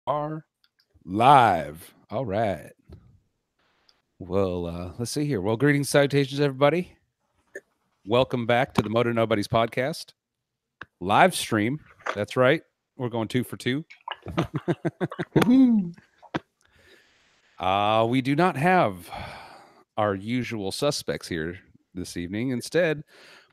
are live. All right. Well, let's see here. Well, greetings, salutations, everybody. Welcome back to the Motor Nobodies podcast live stream. That's right. We're going 2 for 2. We do not have our usual suspects here this evening. Instead,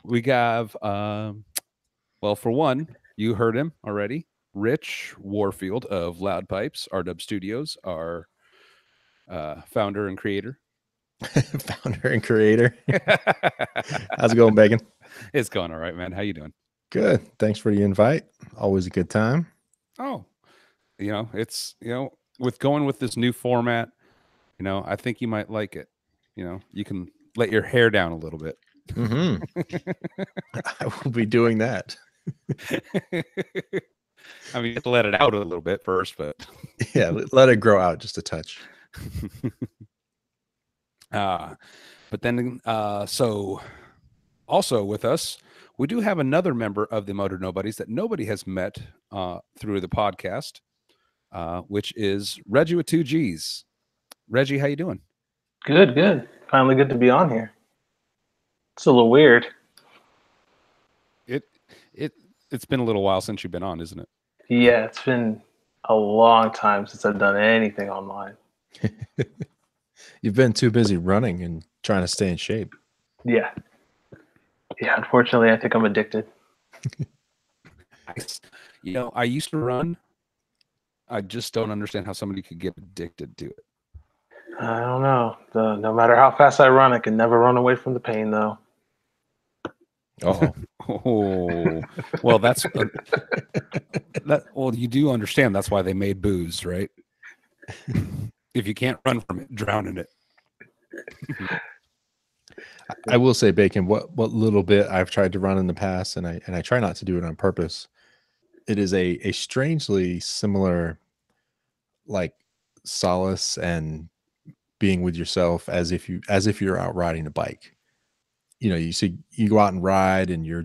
we have, well, for one, you heard him already. Rich Warfield of Loud Pipes, RW Studios, our founder and creator. Founder and creator. How's it going, Bacon? It's going all right, man. How you doing? Good. Thanks for the invite. Always a good time. Oh, it's, with going with this new format, I think you might like it. You can let your hair down a little bit. I will be doing that. I mean, you have to let it out a little bit first, but yeah, let it grow out just a touch. But then, so also with us, we do have another member of the Motor Nobodies that nobody has met through the podcast, which is Reggie with 2 G's. Reggie, how you doing? Good. Finally good to be on here. It's a little weird. It's been a little while since you've been on, isn't it? Yeah, it's been a long time since I've done anything online. You've been too busy running and trying to stay in shape. Yeah, unfortunately, I think I'm addicted. I used to run. I just don't understand how somebody could get addicted to it. I don't know. No matter how fast I run, I can never run away from the pain, though. Oh, well, that's well, you do understand that's why they made booze, right? If you can't run from it, drown in it. I will say, Bacon, what little bit I've tried to run in the past, and I try not to do it on purpose. It is a strangely similar, like, solace and being with yourself as if you're out riding a bike. You see, you go out and ride and you're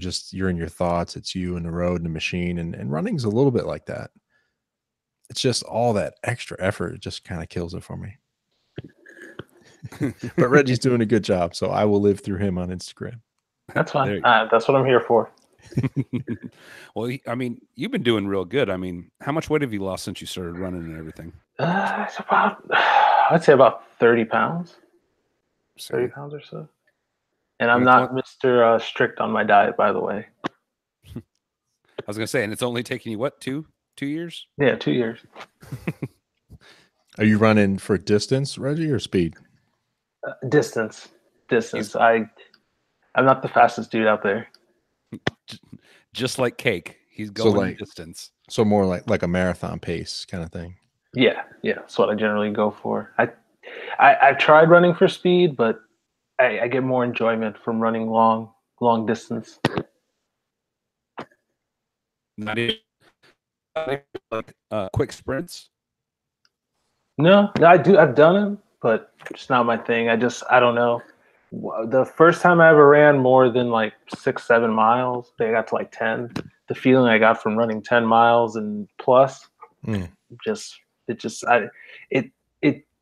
in your thoughts. It's you and the road and the machine, and running's a little bit like that. It's just all that extra effort. It just kind of kills it for me. But Reggie's doing a good job, so I will live through him on Instagram. That's fine. That's what I'm here for. Well, I mean, you've been doing real good. I mean, how much weight have you lost since you started running and everything? It's I'd say about 30 pounds. 30 pounds or so. And I'm not Mr. Strict on my diet, by the way. I was going to say, and it's only taking you, what, 2 years? Yeah, 2 years. Are you running for distance, Reggie, or speed? Distance. I'm not the fastest dude out there. Just like Cake. He's going distance. So more like a marathon pace kind of thing. Yeah. That's what I generally go for. I've tried running for speed, but I get more enjoyment from running long distance. Not even like quick sprints? No, I've done them, but it's not my thing. I don't know. The first time I ever ran more than like 6-7 miles, they got to like 10. The feeling I got from running 10 miles and plus,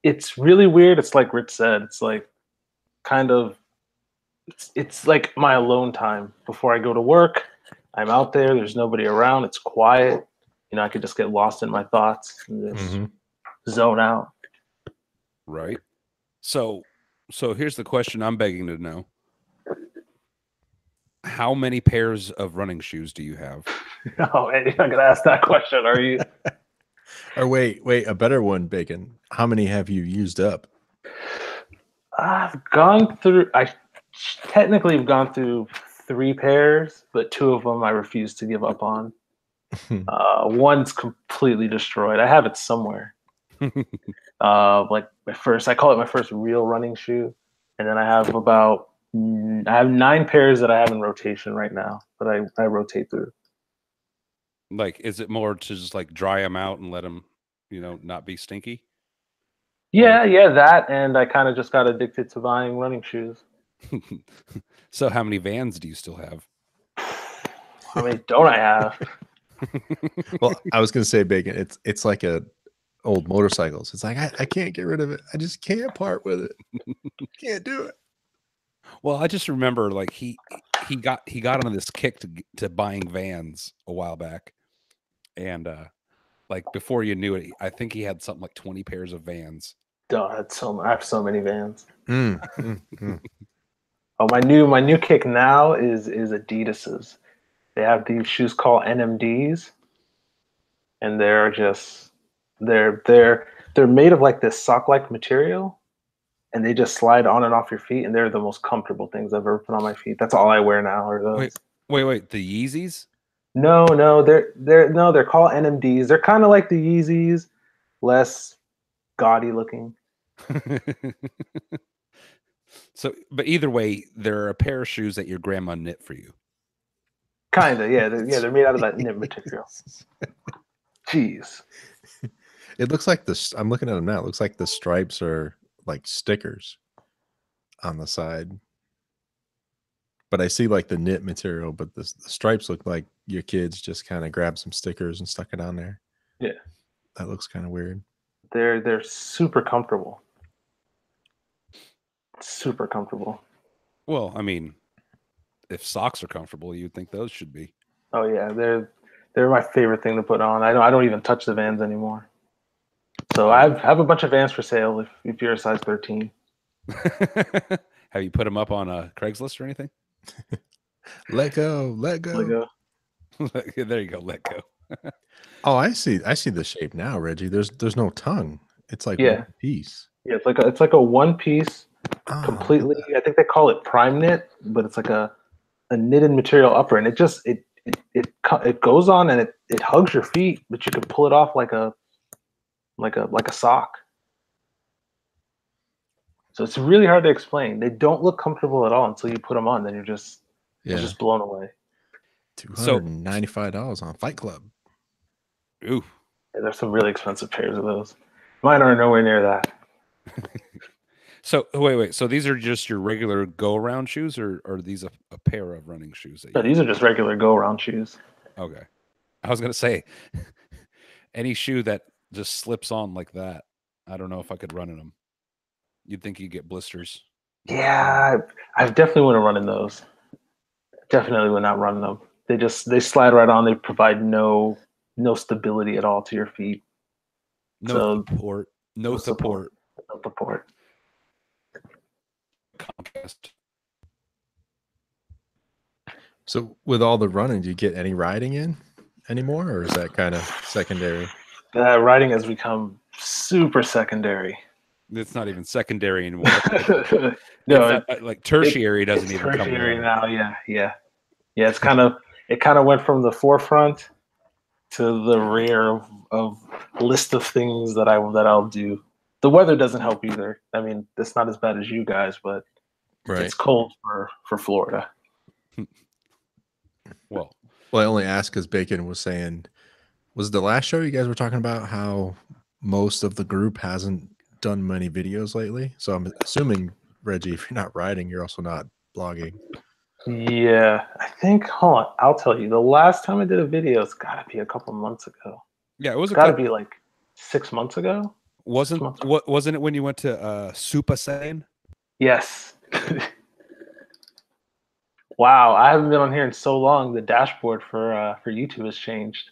it's really weird. It's like Rich said. It's like kind of, it's like my alone time before I go to work. I'm out there. There's nobody around. It's quiet. I could just get lost in my thoughts and just zone out. Right. So here's the question I'm begging to know. How many pairs of running shoes do you have? Oh, you're not going to ask that question, are you? Or wait, a better one, Bacon. How many have you used up? I technically have gone through 3 pairs, but 2 of them I refuse to give up on. One's completely destroyed. I have it somewhere. Like I call it my first real running shoe. And then I have 9 pairs that I have in rotation right now that I rotate through. Like, is it more to just like dry them out and let them, not be stinky? Yeah, that. And I kind of just got addicted to buying running shoes. So how many Vans do you still have? How many don't I have? Well, I was going to say, Bacon, it's like a old motorcycles. It's like I can't get rid of it. I just can't part with it. Can't do it. Well, I just remember like he got on this kick to buying vans a while back, and like before you knew it, I think he had something like 20 pairs of vans. I have so many Vans. Mm, mm, mm. Oh, my new kick now is Adidas's. They have these shoes called NMDs, and they're made of like this sock-like material, and they just slide on and off your feet, and they're the most comfortable things I've ever put on my feet. That's all I wear now. Are those? Wait, the Yeezys? No, they're called NMDs. They're kind of like the Yeezys, less gaudy looking. So, but either way, they're a pair of shoes that your grandma knit for you. Kinda, yeah, they're made out of that knit material. Jeez. It looks like this. I'm looking at them now. It looks like the stripes are like stickers on the side. But I see like the knit material, but the stripes look like your kids just kind of grabbed some stickers and stuck it on there. Yeah. That looks kind of weird. They're super comfortable. Super comfortable. Well, I mean, if socks are comfortable, you'd think those should be. Oh yeah, they're my favorite thing to put on. I don't even touch the Vans anymore. So I have a bunch of Vans for sale if you're a size 13. Have you put them up on Craigslist or anything? Let go. Let go. There you go. Let go. Oh, I see the shape now, Reggie. There's no tongue. It's like Yeah. one piece. Yeah, it's like a one piece, Oh, completely. I think they call it prime knit, but it's like a knitted material upper, and it just it goes on and it hugs your feet, but you can pull it off like a sock. So it's really hard to explain. They don't look comfortable at all until you put them on. Then you're just blown away. $295 on Fight Club. Ooh. Yeah, there's some really expensive pairs of those. Mine are nowhere near that. So wait. So these are just your regular go-around shoes, or are these a pair of running shoes? No, these are just regular go-around shoes. Okay. I was gonna say, any shoe that just slips on like that, I don't know if I could run in them. You'd think you'd get blisters. Yeah, I definitely wouldn't run in those. Definitely would not run in them. They slide right on. They provide no stability at all to your feet. No support. No support. No support. Contrast. So with all the running, do you get any riding in anymore, or is that kind of secondary? Riding has become super secondary. It's not even secondary anymore. No, like tertiary doesn't even come. Tertiary now, yeah. It kind of went from the forefront to the rear of list of things that I'll do. The weather doesn't help either. I mean, it's not as bad as you guys, but it's cold for Florida. Well, I only asked because Bacon was saying, was the last show you guys were talking about how most of the group hasn't done many videos lately? So I'm assuming, Reggie, if you're not riding, you're also not blogging. Yeah, I think. Hold on, I'll tell you. The last time I did a video, it's got to be a couple months ago. Yeah, it was got to be like 6 months ago. Wasn't it when you went to Super Saiyan? Yes. Wow, I haven't been on here in so long. The dashboard for YouTube has changed.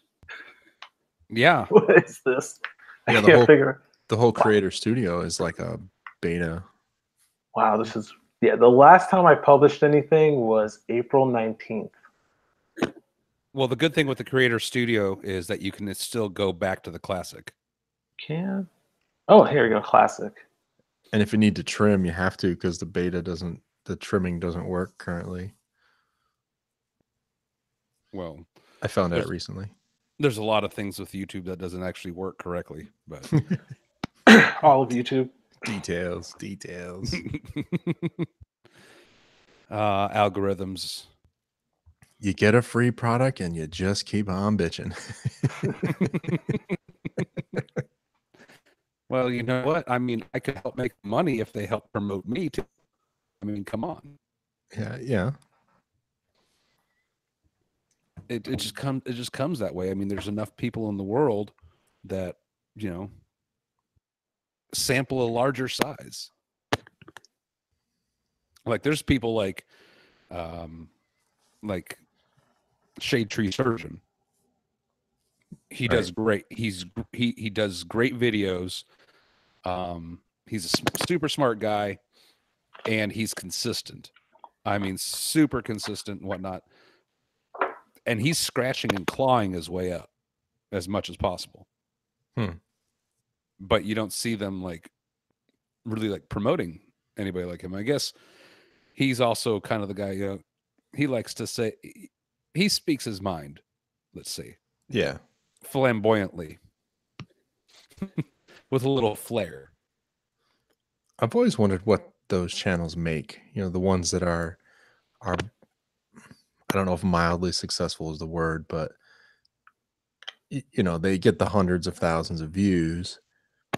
Yeah. What is this? Yeah, I can't figure. The whole Creator Studio is like a beta. Wow, this is the last time I published anything was April 19th. Well, the good thing with the Creator Studio is that you can still go back to the classic. Can? Oh, here we go, classic. And if you need to trim, you have to because the trimming doesn't work currently. Well, I found out recently. There's a lot of things with YouTube that doesn't actually work correctly, but all of YouTube. Details. Algorithms. You get a free product and you just keep on bitching. Well, you know what? I mean, I could help make money if they help promote me too. I mean, come on. Yeah. It just comes that way. I mean, there's enough people in the world that, sample a larger size. Like there's people like Shade Tree Surgeon. He does great. He does great videos. He's a super smart guy, and he's consistent. I mean, super consistent and whatnot. And he's scratching and clawing his way up as much as possible. But you don't see them like really like promoting anybody like him. I guess he's also kind of the guy, you know, he likes to say, he speaks his mind, let's say. Yeah. Flamboyantly. With a little flair. I've always wondered what those channels make. You know, the ones that are I don't know if mildly successful is the word, but you know, they get the hundreds of thousands of views.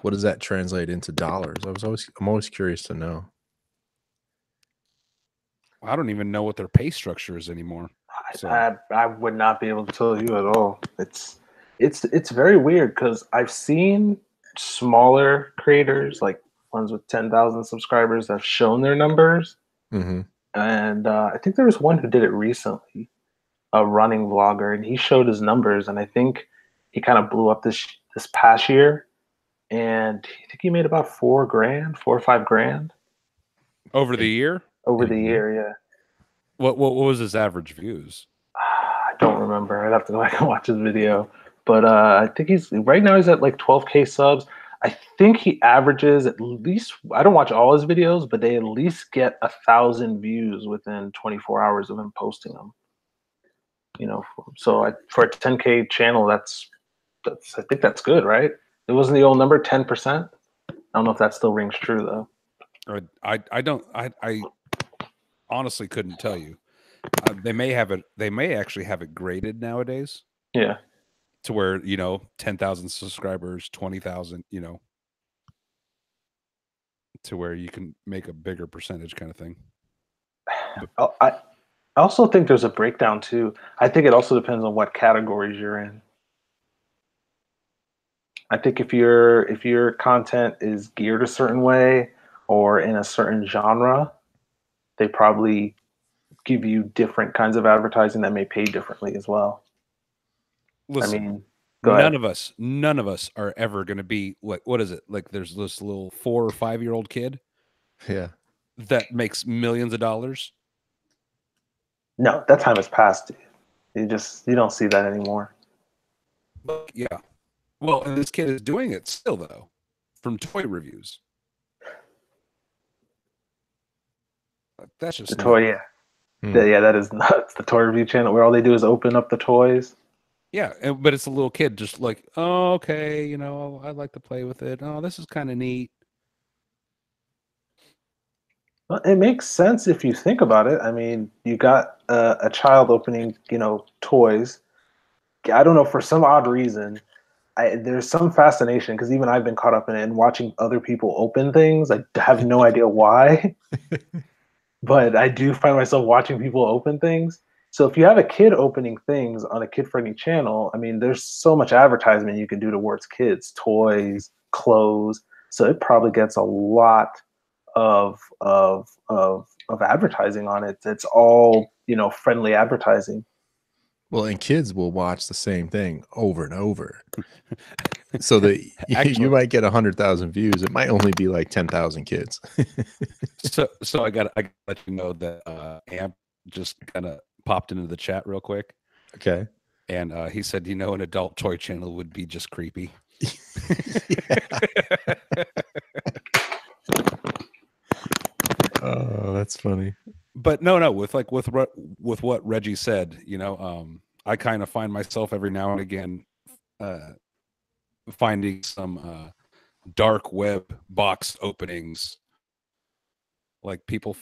What does that translate into dollars? I'm always curious to know. I don't even know what their pay structure is anymore. So I would not be able to tell you at all. It's very weird because I've seen smaller creators, like ones with 10,000 subscribers, that have shown their numbers. Mm-hmm. And I think there was one who did it recently, a running vlogger, and he showed his numbers, and I think he kind of blew up this past year, and I think he made about $4,000, 4 or 5 grand over the year. over the year. Yeah. What was his average views? I don't remember. I'd have to go back and watch his video. But I think he's right now he's at like 12K subs. I think he averages at least, I don't watch all his videos, but they at least get 1,000 views within 24 hours of him posting them. You know, so for a 10K channel, that's I think that's good, right? It wasn't the old number 10%. I don't know if that still rings true though. I honestly couldn't tell you. They may actually have it graded nowadays. Yeah. To where, you know, 10,000 subscribers, 20,000, you know, to where you can make a bigger percentage kind of thing. I also think there's a breakdown too. I think it also depends on what categories you're in. I think if your content is geared a certain way or in a certain genre, they probably give you different kinds of advertising that may pay differently as well. Listen, I mean, none of us are ever going to be like, what is it? Like there's this little 4 or 5 year old kid. Yeah. That makes millions of dollars. No, that time has passed. You don't see that anymore. But yeah. Well, and this kid is doing it still though, from toy reviews. That's just the toy, yeah. Yeah, that is nuts. The toy review channel where all they do is open up the toys. Yeah, but it's a little kid just like, oh, okay, you know, I'd like to play with it. Oh, this is kind of neat. Well, it makes sense if you think about it. I mean, you got a child opening, you know, toys. I don't know, for some odd reason, there's some fascination because even I've been caught up in it and watching other people open things. I have no idea why, but I do find myself watching people open things. So if you have a kid opening things on a kid-friendly channel, I mean, there's so much advertisement you can do towards kids, toys, clothes. So it probably gets a lot of advertising on it. It's all, you know, friendly advertising. Well, and kids will watch the same thing over and over. So that you might get 100,000 views. It might only be like 10,000 kids. so I got to let you know that Amp just kind of popped into the chat real quick. Okay. And he said, you know, an adult toy channel would be just creepy. Oh, that's funny. But no, with what Reggie said, you know, I kind of find myself every now and again finding some dark web box openings. Like people,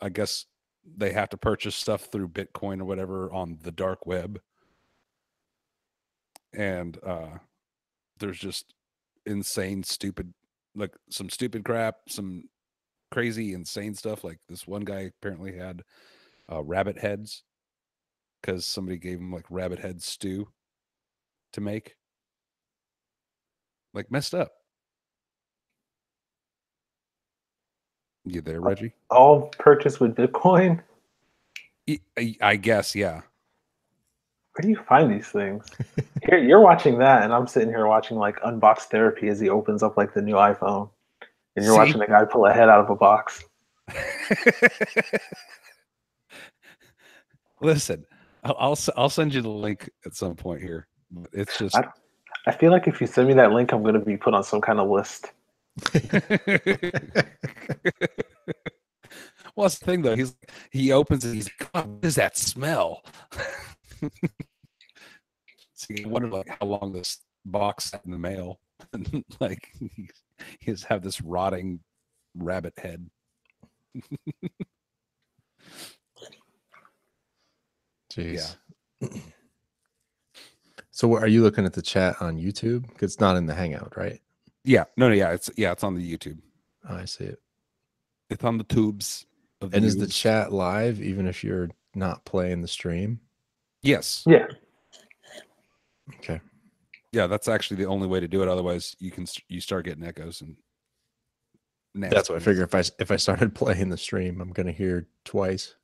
I guess they have to purchase stuff through Bitcoin or whatever on the dark web. And there's just insane, stupid, like some stupid crap, some crazy, insane stuff. Like this one guy apparently had rabbit heads because somebody gave him like rabbit head stew to make. Like messed up. You there, Reggie? All purchased with Bitcoin? I guess, yeah. Where do you find these things? Here, you're watching that, and I'm sitting here watching like Unbox Therapy as he opens up like the new iPhone, and you're watching a guy pull a head out of a box. Listen, I'll send you the link at some point here. It's just I feel like if you send me that link, I'm going to be put on some kind of list. Well, that's the thing though. He opens it. He's like, God, what is that smell? So you wonder like how long this box sat in the mail. Like he just have this rotting rabbit head. Jeez. Yeah. So are you looking at the chat on YouTube? Because it's not in the Hangout, right? Yeah. No, yeah. It's on the YouTube. Oh, I see it. It's on the tubes. And is the chat live even if you're not playing the stream? Yes. Yeah. Okay. Yeah, that's actually the only way to do it. Otherwise, you start getting echoes and. That's what I figure. If I started playing the stream, I'm gonna hear twice.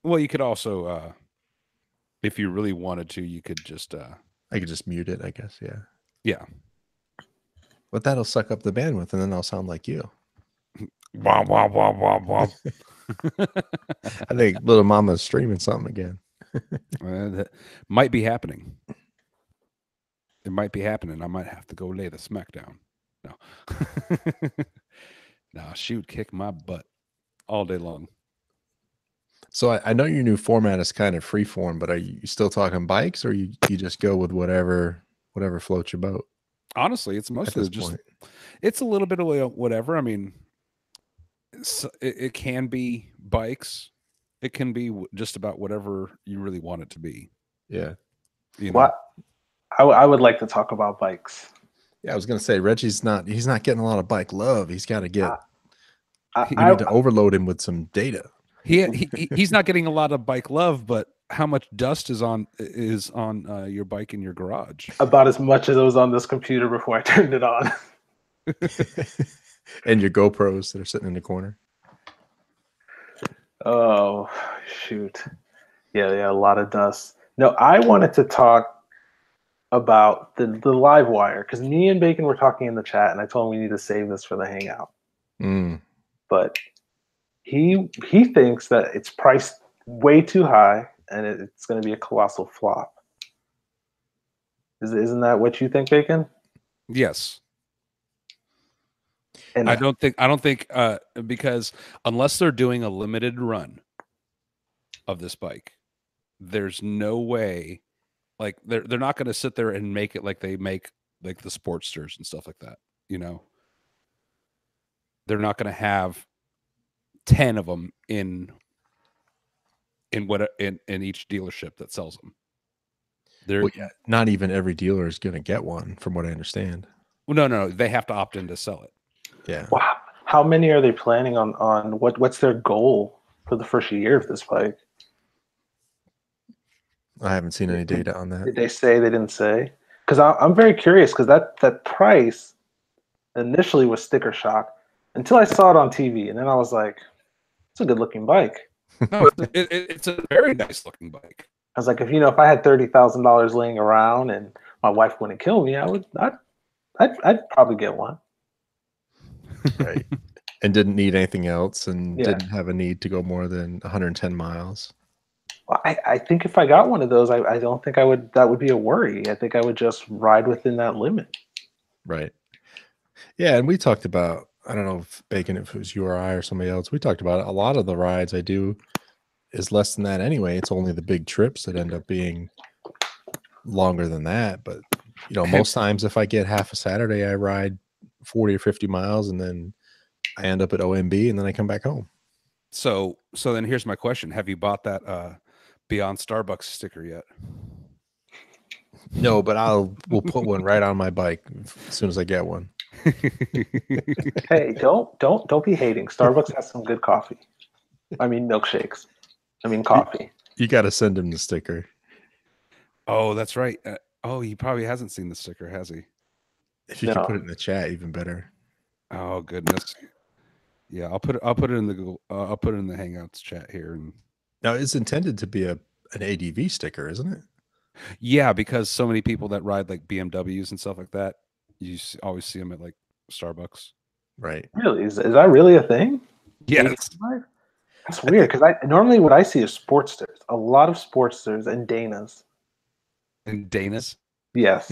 Well, you could also, if you really wanted to, you could just. I could just mute it, I guess. Yeah. Yeah. But that'll suck up the bandwidth, and then I'll sound like you. Wah, wah, wah, wah, wah. I think little mama's streaming something again. That might be happening. It might be happening. I might have to go lay the smackdown. No. No, she would kick my butt all day long. So I know your new format is kind of free form, but are you still talking bikes, or you just go with whatever floats your boat? Honestly, it's mostly just point. It's a little bit of whatever. I mean, it can be bikes. It can be just about whatever you really want it to be. Yeah. You know? I would like to talk about bikes. Yeah, I was gonna say he's not getting a lot of bike love. He's got to get. We need to overload him with some data. He's not getting a lot of bike love, but how much dust is on your bike in your garage? About as much as it was on this computer before I turned it on. And your GoPros that are sitting in the corner. Oh shoot! Yeah, a lot of dust. No, I wanted to talk about the live wire because me and Bacon were talking in the chat, and I told him we need to save this for the Hangout. But he thinks that it's priced way too high and it's going to be a colossal flop. Isn't that what you think, Bacon? Yes. And I don't think because unless they're doing a limited run of this bike, there's no way. Like they're not going to sit there and make it like they make like the Sportsters and stuff like that. You know, they're not going to have 10 of them in each dealership that sells them. Well, yeah, not even every dealer is going to get one, from what I understand. Well, no, they have to opt in to sell it. Yeah. Wow. How many are they planning on? What's their goal for the first year of this bike? I haven't seen any data on that. Did they say? They didn't say? Because I'm very curious because that price initially was sticker shock until I saw it on TV, and then I was like, it's a good looking bike. No, it's a very nice looking bike. I was like, if I had $30,000 laying around and my wife wouldn't kill me, I'd probably get one. Right. And didn't need anything else, and didn't have a need to go more than 110 miles. Well, I think if I got one of those, I don't think that would be a worry. I think I would just ride within that limit. Right. Yeah, and we talked about, I don't know if Bacon, if it was you or I or somebody else, we talked about it. A lot of the rides I do is less than that anyway. It's only the big trips that end up being longer than that. But, most times if I get half a Saturday, I ride 40 or 50 miles and then I end up at OMB and then I come back home. So then here's my question. Have you bought that Beyond Starbucks sticker yet? No, but we'll put one right on my bike as soon as I get one. Hey, don't be hating. Starbucks has some good coffee. I mean milkshakes. I mean coffee. You got to send him the sticker. Oh, that's right. He probably hasn't seen the sticker, has he? If you could put it in the chat, even better. Oh goodness. Yeah, I'll put it in the Google. I'll put it in the Hangouts chat here. And Now it's intended to be an ADV sticker, isn't it? yeah, because so many people that ride like BMWs and stuff like that, always see them at like Starbucks. Right. Really? Is that really a thing? Yes. 85? That's I weird think because I normally what I see is Sportsters, a lot of Sportsters and Danas. And Dana's. Yes,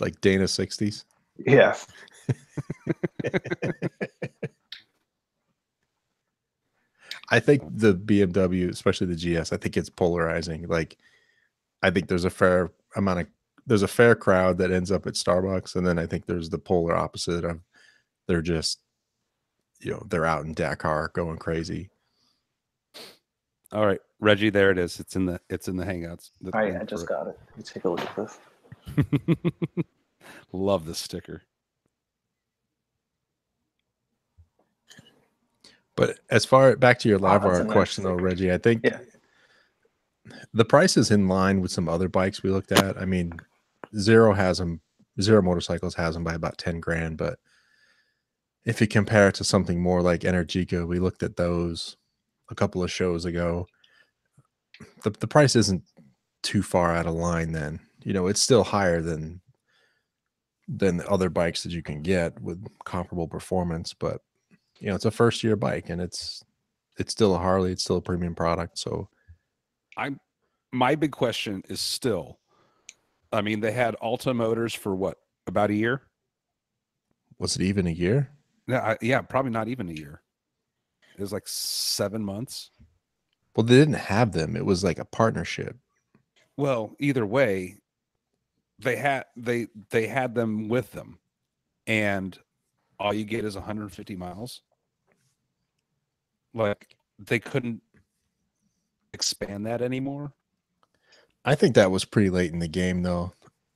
like Dana 60s. yes. I think the BMW, especially the GS, I think it's polarizing. Like, I think there's a fair crowd that ends up at Starbucks, and then I think there's the polar opposite of they're just, they're out in Dakar going crazy. All right, Reggie, there it is. It's in the Hangouts. The All right, link I just for got it. Let me take a look at this. it. Love this sticker. But as far back to your live that's a wire nice question, though, sticker. Reggie, I think Yeah. the price is in line with some other bikes we looked at. I mean, Zero Motorcycles has them by about 10 grand, but if you compare it to something more like Energica, we looked at those a couple of shows ago. The price isn't too far out of line then. It's still higher than the other bikes that you can get with comparable performance, but it's a first year bike and it's still a Harley, it's still a premium product. So my big question is still, I mean, they had Alta Motors for what, about a year? was it even a year? Yeah, probably not even a year. It was like 7 months. Well, they didn't have them. It was like a partnership. Well, either way, they had them with them, and all you get is 150 miles. Like, they couldn't expand that anymore. I think that was pretty late in the game, though.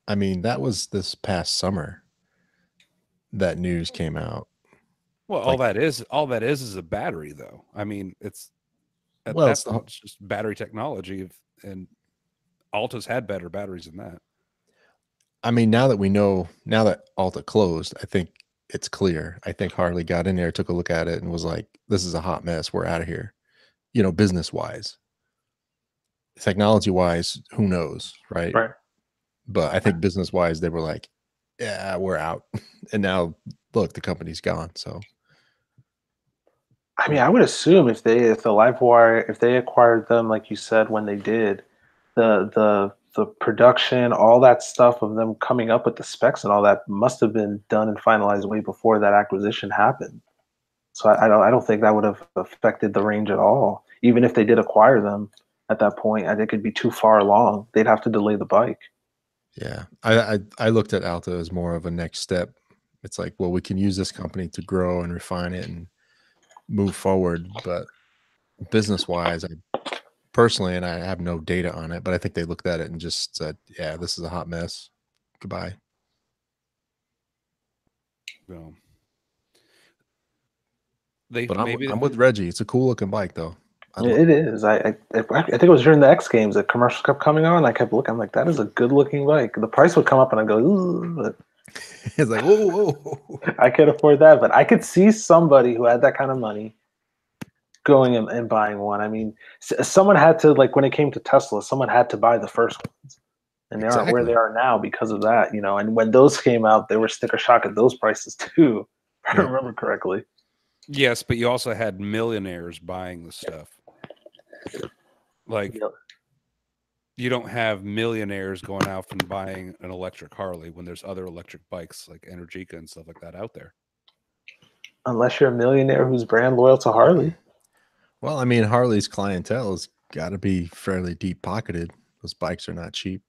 I mean, that was this past summer that news came out. Well, all that is a battery, though. I mean, it's at Well, that point, it's just battery technology, and Alta's had better batteries than that. I mean, now that Alta closed, I think it's clear. I think Harley got in there, took a look at it, and was like, "This is a hot mess. We're out of here." Business wise, technology wise, who knows, right? Right. But I think business wise, they were like, "Yeah, we're out." And now, look, the company's gone. So, I mean, I would assume if the Livewire, if they acquired them, like you said, when they did, the production, all that stuff of them coming up with the specs and all that must have been done and finalized way before that acquisition happened. So I don't think that would have affected the range at all. Even if they did acquire them at that point, I think it'd be too far along. They'd have to delay the bike. yeah, I looked at Alta as more of a next step. It's like, well, we can use this company to grow and refine it and move forward, but business wise, I personally, and I have no data on it, but I think they looked at it and just said, "Yeah, this is a hot mess. Goodbye." So But I'm with Reggie. It's a cool looking bike, though. It is. I think it was during the X Games that commercials kept coming on. I kept looking. I'm like, that is a good looking bike. The price would come up, and I go, ooh, but It's like, whoa, whoa, whoa. I could afford that. But I could see somebody who had that kind of money going and buying one. I mean, someone had to, like, when it came to Tesla, someone had to buy the first ones, and they aren't where they are now because of that. And when those came out, they were sticker shock at those prices too. If I remember correctly. Yes, but you also had millionaires buying the stuff. Like, you don't have millionaires going out and buying an electric Harley when there's other electric bikes like Energica and stuff like that out there. Unless you're a millionaire who's brand loyal to Harley. Well, I mean, Harley's clientele has got to be fairly deep pocketed. Those bikes are not cheap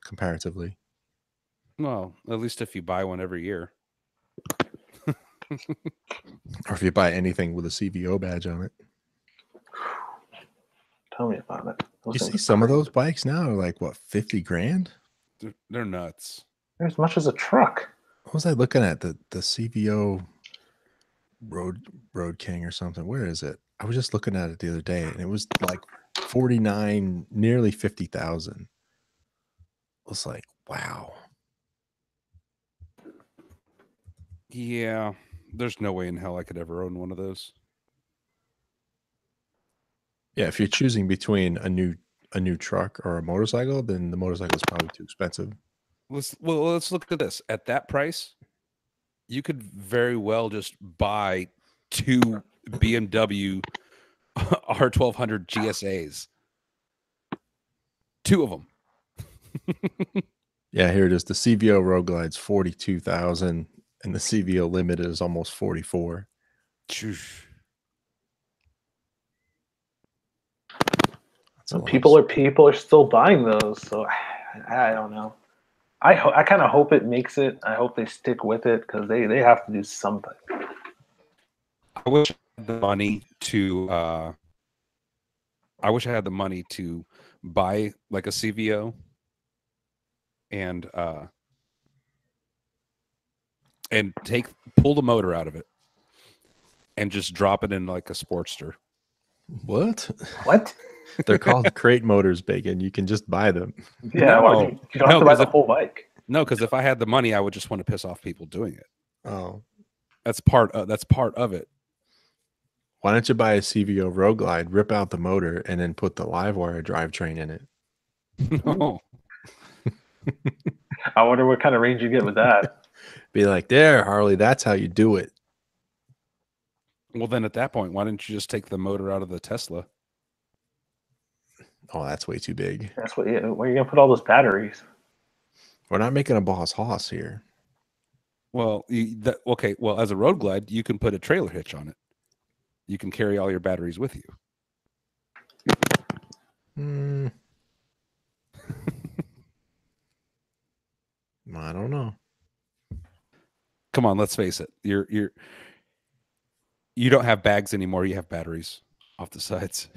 comparatively. Well, at least if you buy one every year. Or if you buy anything with a CVO badge on it. Tell me about it. You see some of those bikes now are like, what, 50 grand? They're nuts. They're as much as a truck. What was I looking at? The CVO Road King or something. Where is it? I was just looking at it the other day, and it was like 49, nearly 50,000. I was like, wow. Yeah, There's no way in hell I could ever own one of those. Yeah, if you're choosing between a new truck or a motorcycle, then the motorcycle is probably too expensive. Let's look at this. At that price, you could very well just buy 2 BMW R1200 GSAs. 2 of them. Yeah, here it is. The CVO Road Glide's 42,000 and the CVO Limited is almost 44. People are still buying those, so I don't know. I kind of hope it makes it. I hope they stick with it because they have to do something. I wish I had the money to. I wish I had the money to buy like a CVO and pull the motor out of it and just drop it in like a Sportster. What? What? They're called crate motors, Bacon. You can just buy them. Yeah, No, you don't have to buy the whole bike. No, because if I had the money, I would just want to piss off people doing it. Oh, that's part of it. Why don't you buy a CVO Road Glide, rip out the motor, and then put the Livewire drivetrain in it? No. I wonder what kind of range you get with that. Be like, there, Harley, that's how you do it. Well, then at that point, why didn't you just take the motor out of the Tesla? Oh, that's way too big. That's what. Yeah, where are you gonna put all those batteries? We're not making a boss hoss here. Well, okay. Well, as a Road Glide, you can put a trailer hitch on it. You can carry all your batteries with you. I don't know. Come on, let's face it. You don't have bags anymore. You have batteries off the sides.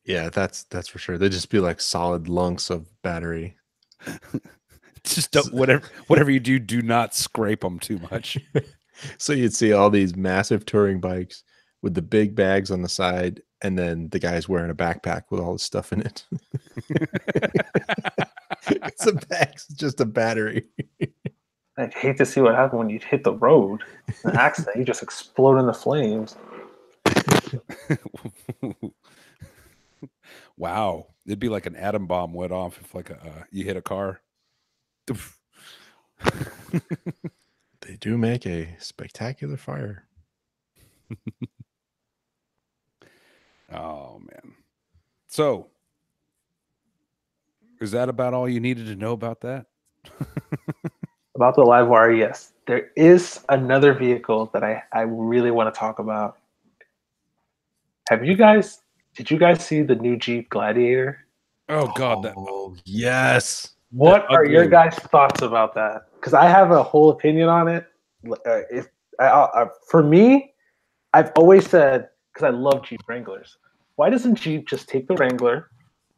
Yeah, that's for sure. They just be like solid lunks of battery. Just don't, whatever you do not scrape them too much. So you'd see all these massive touring bikes with the big bags on the side, and then the guy's wearing a backpack with all the stuff in it. It's a bag, it's just a battery. I'd hate to see what happened when you hit the road. An accident, you just explode into flames. Wow, it'd be like an atom bomb went off if like you hit a car. They do make a spectacular fire. Oh man. So is that about all you needed to know about that? About the Livewire, yes. There is another vehicle that I really want to talk about. Did you guys see the new Jeep Gladiator? Oh God. Oh, yes. What are your guys' thoughts about that? Because I have a whole opinion on it. For me, I've always said, because I love Jeep Wranglers, why doesn't Jeep just take the Wrangler,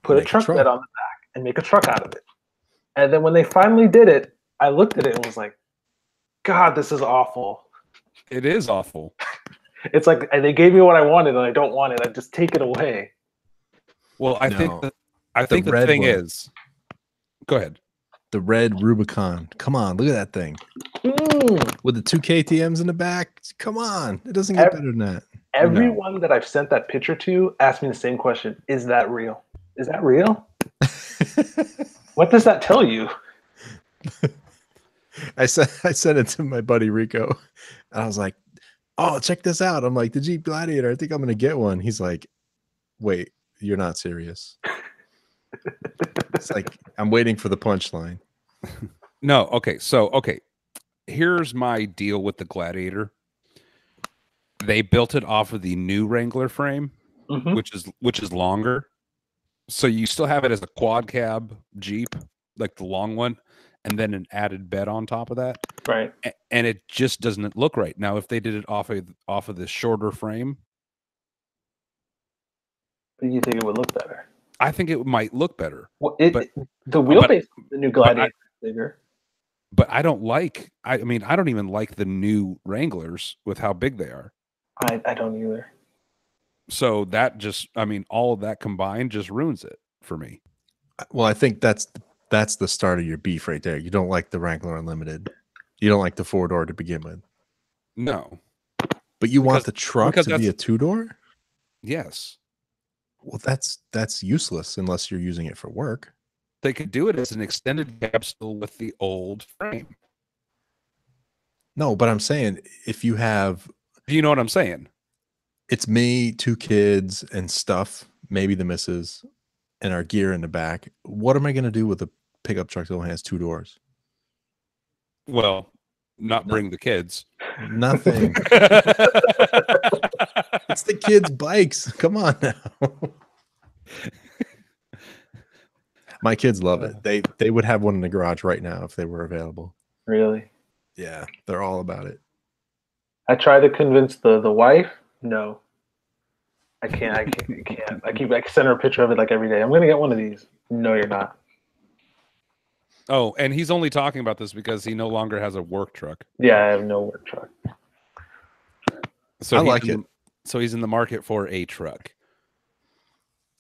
put a truck bed on the back, and make a truck out of it? And then when they finally did it, I looked at it and was like, God, this is awful. It is awful. It's like they gave me what I wanted and I don't want it. I just take it away. Well, I think the thing is, go ahead. The red Rubicon. Come on, look at that thing. With the 2 KTMs in the back. Come on. It doesn't get better than that. Everyone that I've sent that picture to asked me the same question. Is that real? Is that real? What does that tell you? I sent it to my buddy Rico. And I was like, oh, check this out. I'm like, the Jeep Gladiator. I think I'm going to get one. He's like, wait, you're not serious. It's like, I'm waiting for the punchline. No. Okay. So, here's my deal with the Gladiator. They built it off of the new Wrangler frame, which is longer. So you still have it as a quad cab Jeep, like the long one, and then an added bed on top of that. Right. And it just doesn't look right. Now, if they did it off of the shorter frame, you think it would look better? I think it might look better. Well, the wheelbase of the new Gladiator is bigger. But I don't like. I don't even like the new Wranglers with how big they are. I don't either. So that just, all of that combined just ruins it for me. Well, I think that's the start of your beef right there. You don't like the Wrangler Unlimited. You don't like the 4-door to begin with. No. But you want Because- the truck because to be a that's- 2-door? Yes. Well, that's useless unless you're using it for work. They could do it as an extended cab still with the old frame. No, but I'm saying if you have, Do you know what I'm saying? it's me, 2 kids, and stuff, maybe the missus, and our gear in the back. What am I going to do with a pickup truck that only has 2 doors? Well, not bring the kids. Nothing. It's the kids' bikes. Come on now. My kids love it. They would have one in the garage right now if they were available. Really? Yeah, they're all about it. I try to convince the wife. No, I can't. I can't. I send her a picture of it like every day. I'm gonna get one of these. No, you're not. Oh, and he's only talking about this because he no longer has a work truck. Yeah, I have no work truck. So I like it. So he's in the market for a truck.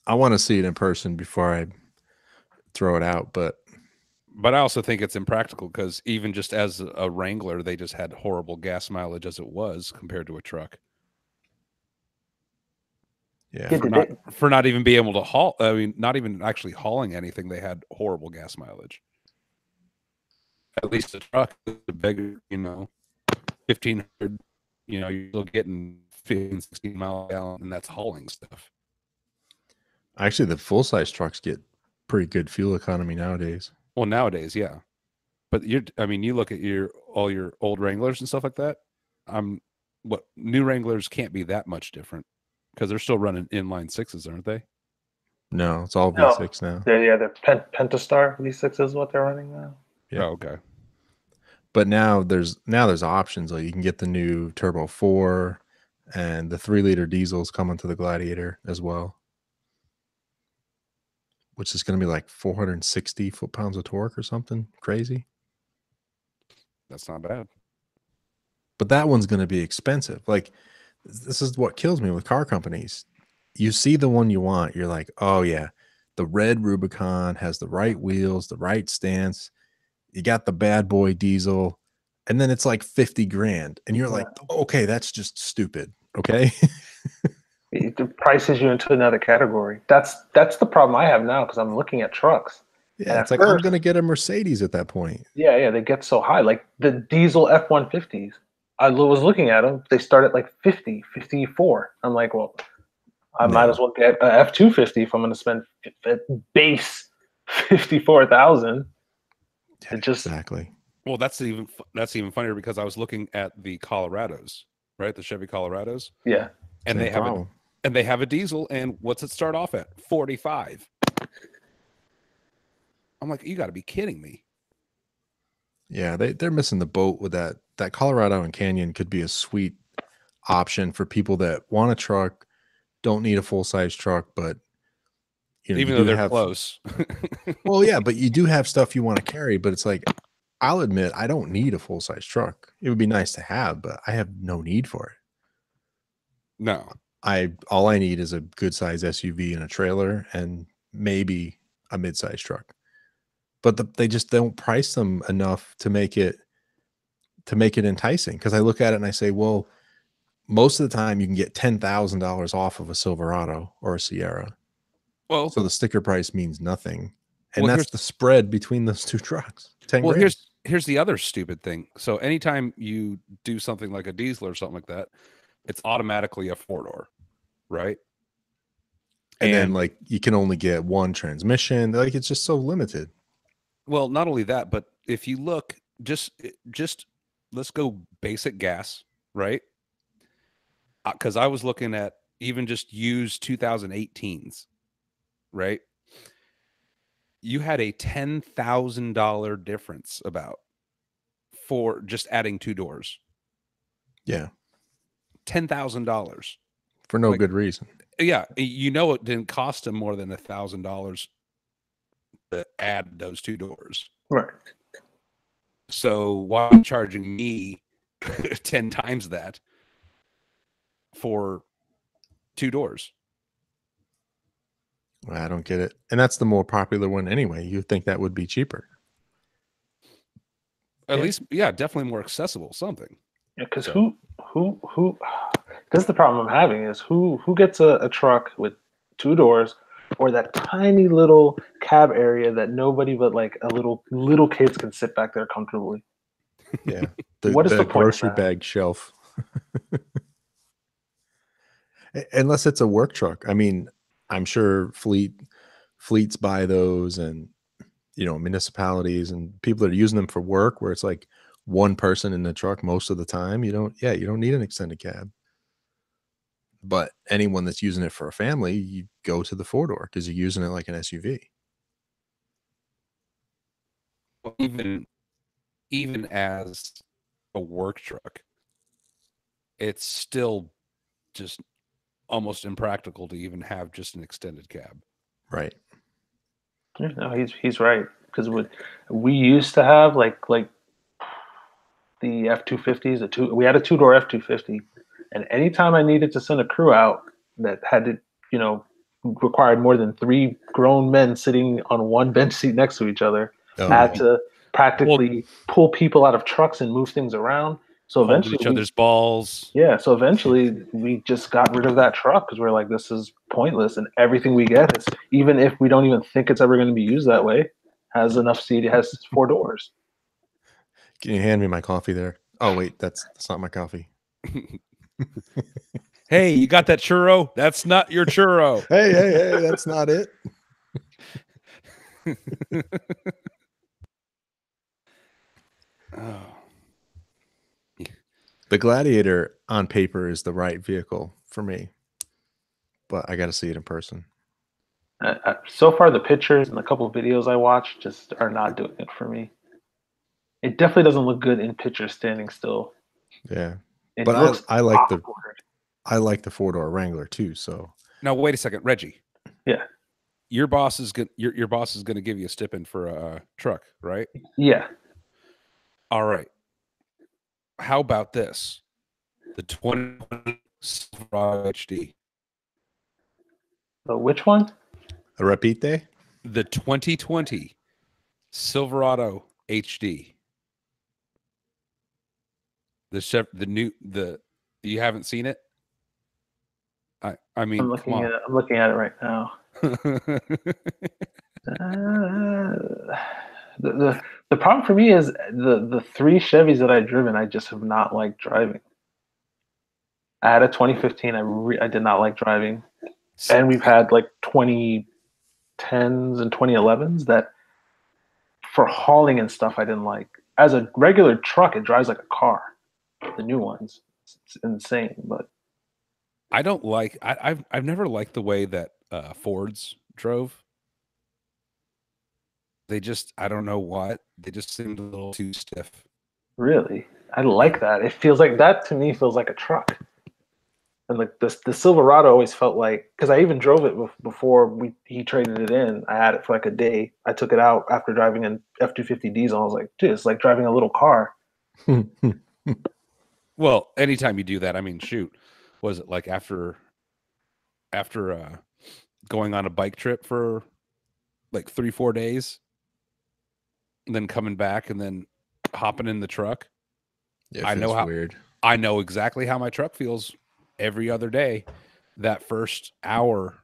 I want to see it in person before I throw it out, but I also think it's impractical because even just as a Wrangler, they just had horrible gas mileage as it was compared to a truck. yeah. For not even being able to haul. I mean, not even actually hauling anything. They had horrible gas mileage. At least the truck, the bigger, 1,500. You're still getting 15, 16 miles a gallon, and that's hauling stuff. Actually, the full-size trucks get pretty good fuel economy nowadays. Well, nowadays, yeah. But you look at all your old Wranglers and stuff like that. New Wranglers can't be that much different because they're still running inline 6s, aren't they? No, it's all V6 now. They're Pentastar V6 is what they're running now. Yeah. Oh, okay. But now there's options. Like you can get the new Turbo 4 and the 3-liter diesels coming to the Gladiator as well, which is going to be like 460 foot-pounds of torque or something crazy. That's not bad. But that one's going to be expensive. Like, this is what kills me with car companies. You see the one you want, you're like, oh yeah, the red Rubicon has the right wheels, the right stance. You got the bad boy diesel, and then it's like 50 grand, and you're like, okay, that's just stupid. Okay. It prices you into another category. That's the problem I have now because I'm looking at trucks. Yeah, it's like I'm gonna get a Mercedes at that point. Yeah, they get so high. Like the diesel F-150s. I was looking at them. They start at like 50, 54. I'm like, well, I might as well get a F-250 if I'm going to spend base 54,000. Yeah, exactly. Well, that's even funnier because I was looking at the Colorados, right? The Chevy Colorados. Yeah, and they have a diesel, and what's it start off at? 45. I'm like, you got to be kidding me. Yeah, they're missing the boat with that. That Colorado and Canyon could be a sweet option for people that want a truck, don't need a full-size truck, but even though they're close. Well, yeah, but you do have stuff you want to carry, but it's like, I'll admit, I don't need a full-size truck. It would be nice to have, but I have no need for it. No. All I need is a good size SUV and a trailer and maybe a mid-size truck. But they just don't price them enough to make it enticing. Because I look at it and I say, well, most of the time you can get $10,000 off of a Silverado or a Sierra. Well, so the sticker price means nothing, and that's the spread between those two trucks. 10 well, grand. here's the other stupid thing. So anytime you do something like a diesel or something like that, it's automatically a 4-door, right? And then like you can only get one transmission. Like it's just so limited. Well, not only that, but if you look, just let's go basic gas, right? Because I was looking at even just used 2018s, right? You had a $10,000 difference for just adding 2 doors. Yeah. $10,000 for no good reason. Yeah, it didn't cost him more than $1,000 to add those 2 doors. Right. So why are you charging me 10 times that for 2 doors? I don't get it. And that's the more popular one anyway. You'd think that would be cheaper. At least, yeah, definitely more accessible, something. Yeah, because who? This is the problem I'm having is who gets a truck with 2 doors or that tiny little cab area that nobody but like a little kids can sit back there comfortably. Yeah. What is The the point of grocery that? bag shelf. Unless it's a work truck. I mean, I'm sure fleets buy those, and municipalities and people that are using them for work where it's like one person in the truck most of the time. You don't need an extended cab. But anyone that's using it for a family, you go to the 4-door because you're using it like an SUV. Well, even as a work truck, it's still just almost impractical to even have just an extended cab. Right. Yeah, no, he's right because we used to have like the F-250s. We had a 2-door F-250, and anytime I needed to send a crew out that had to, required more than 3 grown men sitting on one bench seat next to each other, Oh, I had yeah. to practically pull people out of trucks and move things around. So Hold eventually, each other's balls. so eventually we just got rid of that truck because we're like, this is pointless, and everything we get is, even if we don't even think it's ever going to be used that way, has enough seat. It has 4 doors. Can you hand me my coffee there? Oh wait, that's not my coffee. Hey, you got that churro? That's not your churro. Hey, that's not it. Oh. The Gladiator on paper is the right vehicle for me, but I got to see it in person. So far, the pictures and a couple of videos I watched just are not doing it for me. It definitely doesn't look good in pictures standing still. Yeah, It but looks I like the awkward. 4-door Wrangler too. So Now wait a second, Reggie. Yeah. Your boss is good. Your boss is going to give you a stipend for a truck, right? Yeah. All right. How about this? The 2020 Silverado HD. But which one? a repeat day. The 2020 Silverado HD. The you haven't seen it? I mean, I'm looking at it. I'm looking at it right now. The problem for me is the 3 Chevys that I've driven, I just have not liked driving. I had a 2015. I did not like driving, and we've had like 2010s and 2011s that for hauling and stuff I didn't like. As a regular truck, it drives like a car. The new ones, it's insane. But I don't like. I've never liked the way that Fords drove. They just, I don't know what, they just seemed a little too stiff. really, I like that. It feels like that to me feels like a truck. And like the Silverado always felt like, because I even drove it before he traded it in. I had it for like a day. I took it out after driving an F-250 diesel. I was like, dude, it's like driving a little car. Well, anytime you do that, I mean, shoot, was it like after going on a bike trip for like 3-4 days, and then coming back and then hopping in the truck? Yeah, I know how weird. I know exactly how my truck feels every other day. That first hour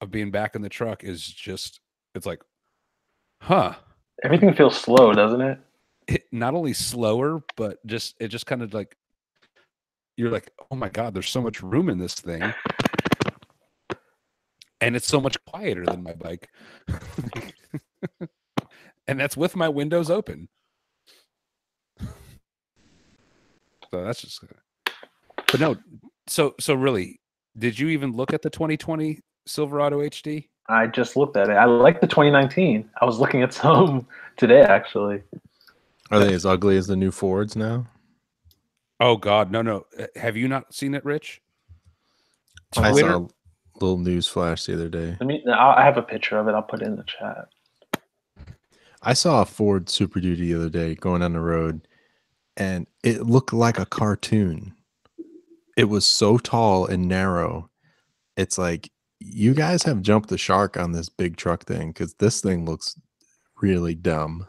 of being back in the truck is just, it's like, huh. Everything feels slow, doesn't it? Not only slower, but it just kind of like, you're like, oh my God, there's so much room in this thing. And it's so much quieter than my bike. And that's with my windows open. So that's just, but no. So really, did you even look at the 2020 Silverado HD? I just looked at it. I like the 2019. I was looking at some today, actually. Are they as ugly as the new Fords now? Oh God, no. Have you not seen it, Rich? I Twitter. saw a little news flash the other day. I have a picture of it. I'll put it in the chat. I saw a Ford Super Duty the other day going on the road, and it looked like a cartoon. It was so tall and narrow. It's like, you guys have jumped the shark on this big truck thing, because this thing looks really dumb.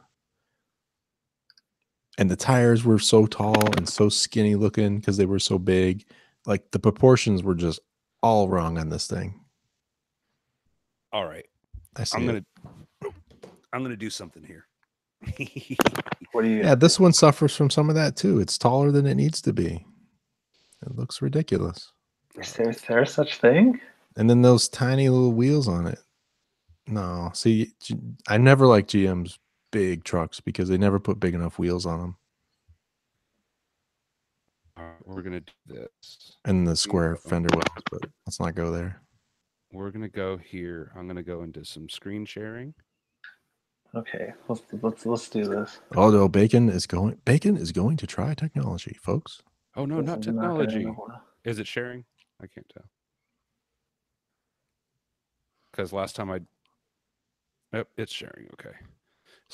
And the tires were so tall and so skinny looking because they were so big. Like the proportions were just all wrong on this thing. All right. I see it. I'm gonna do something here. What do you? Yeah, this one suffers from some of that too. It's taller than it needs to be. It looks ridiculous. Is there such thing? And then those tiny little wheels on it. No, see, I never liked GM's big trucks because they never put big enough wheels on them. All right, we're gonna do this. And the square fender wells, but let's not go there. We're gonna go here. I'm gonna go into some screen sharing. Okay, let's do this. Oh no, Bacon is going to try technology, folks. Oh no, This not is not gonna technology. end well. Is it sharing? I can't tell. Because last time Yep, it's sharing. Okay.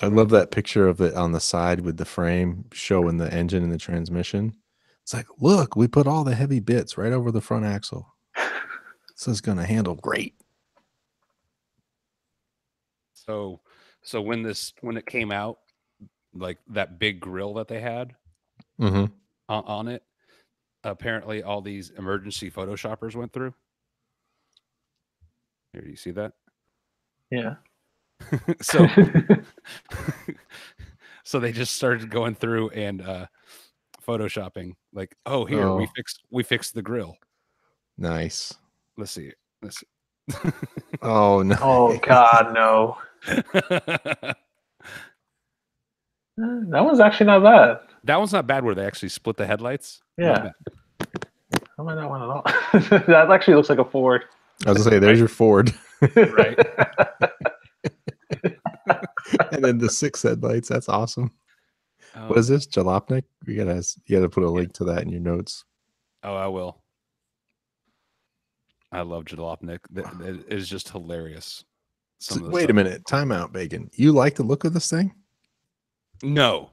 I love that picture of it on the side with the frame showing the engine and the transmission. It's like, look, we put all the heavy bits right over the front axle. This is going to handle great. So when it came out, like that big grill that they had on it, apparently all these emergency photoshoppers went through. Here, do you see that? Yeah. So so they just started going through and photoshopping, like, oh, here, we fixed the grill. Nice. Let's see. Oh no. Oh God, no. That one's actually not bad. That one's not bad where they actually split the headlights. Yeah. How about that one at all? That actually looks like a Ford. I was gonna say, there's your Ford. Right. And then the 6 headlights. That's awesome. What is this? Jalopnik? You gotta put a link to that in your notes. Oh, I will. I love Jalopnik. It is just hilarious. Wait a minute. Time out, Bacon. You like the look of this thing? No.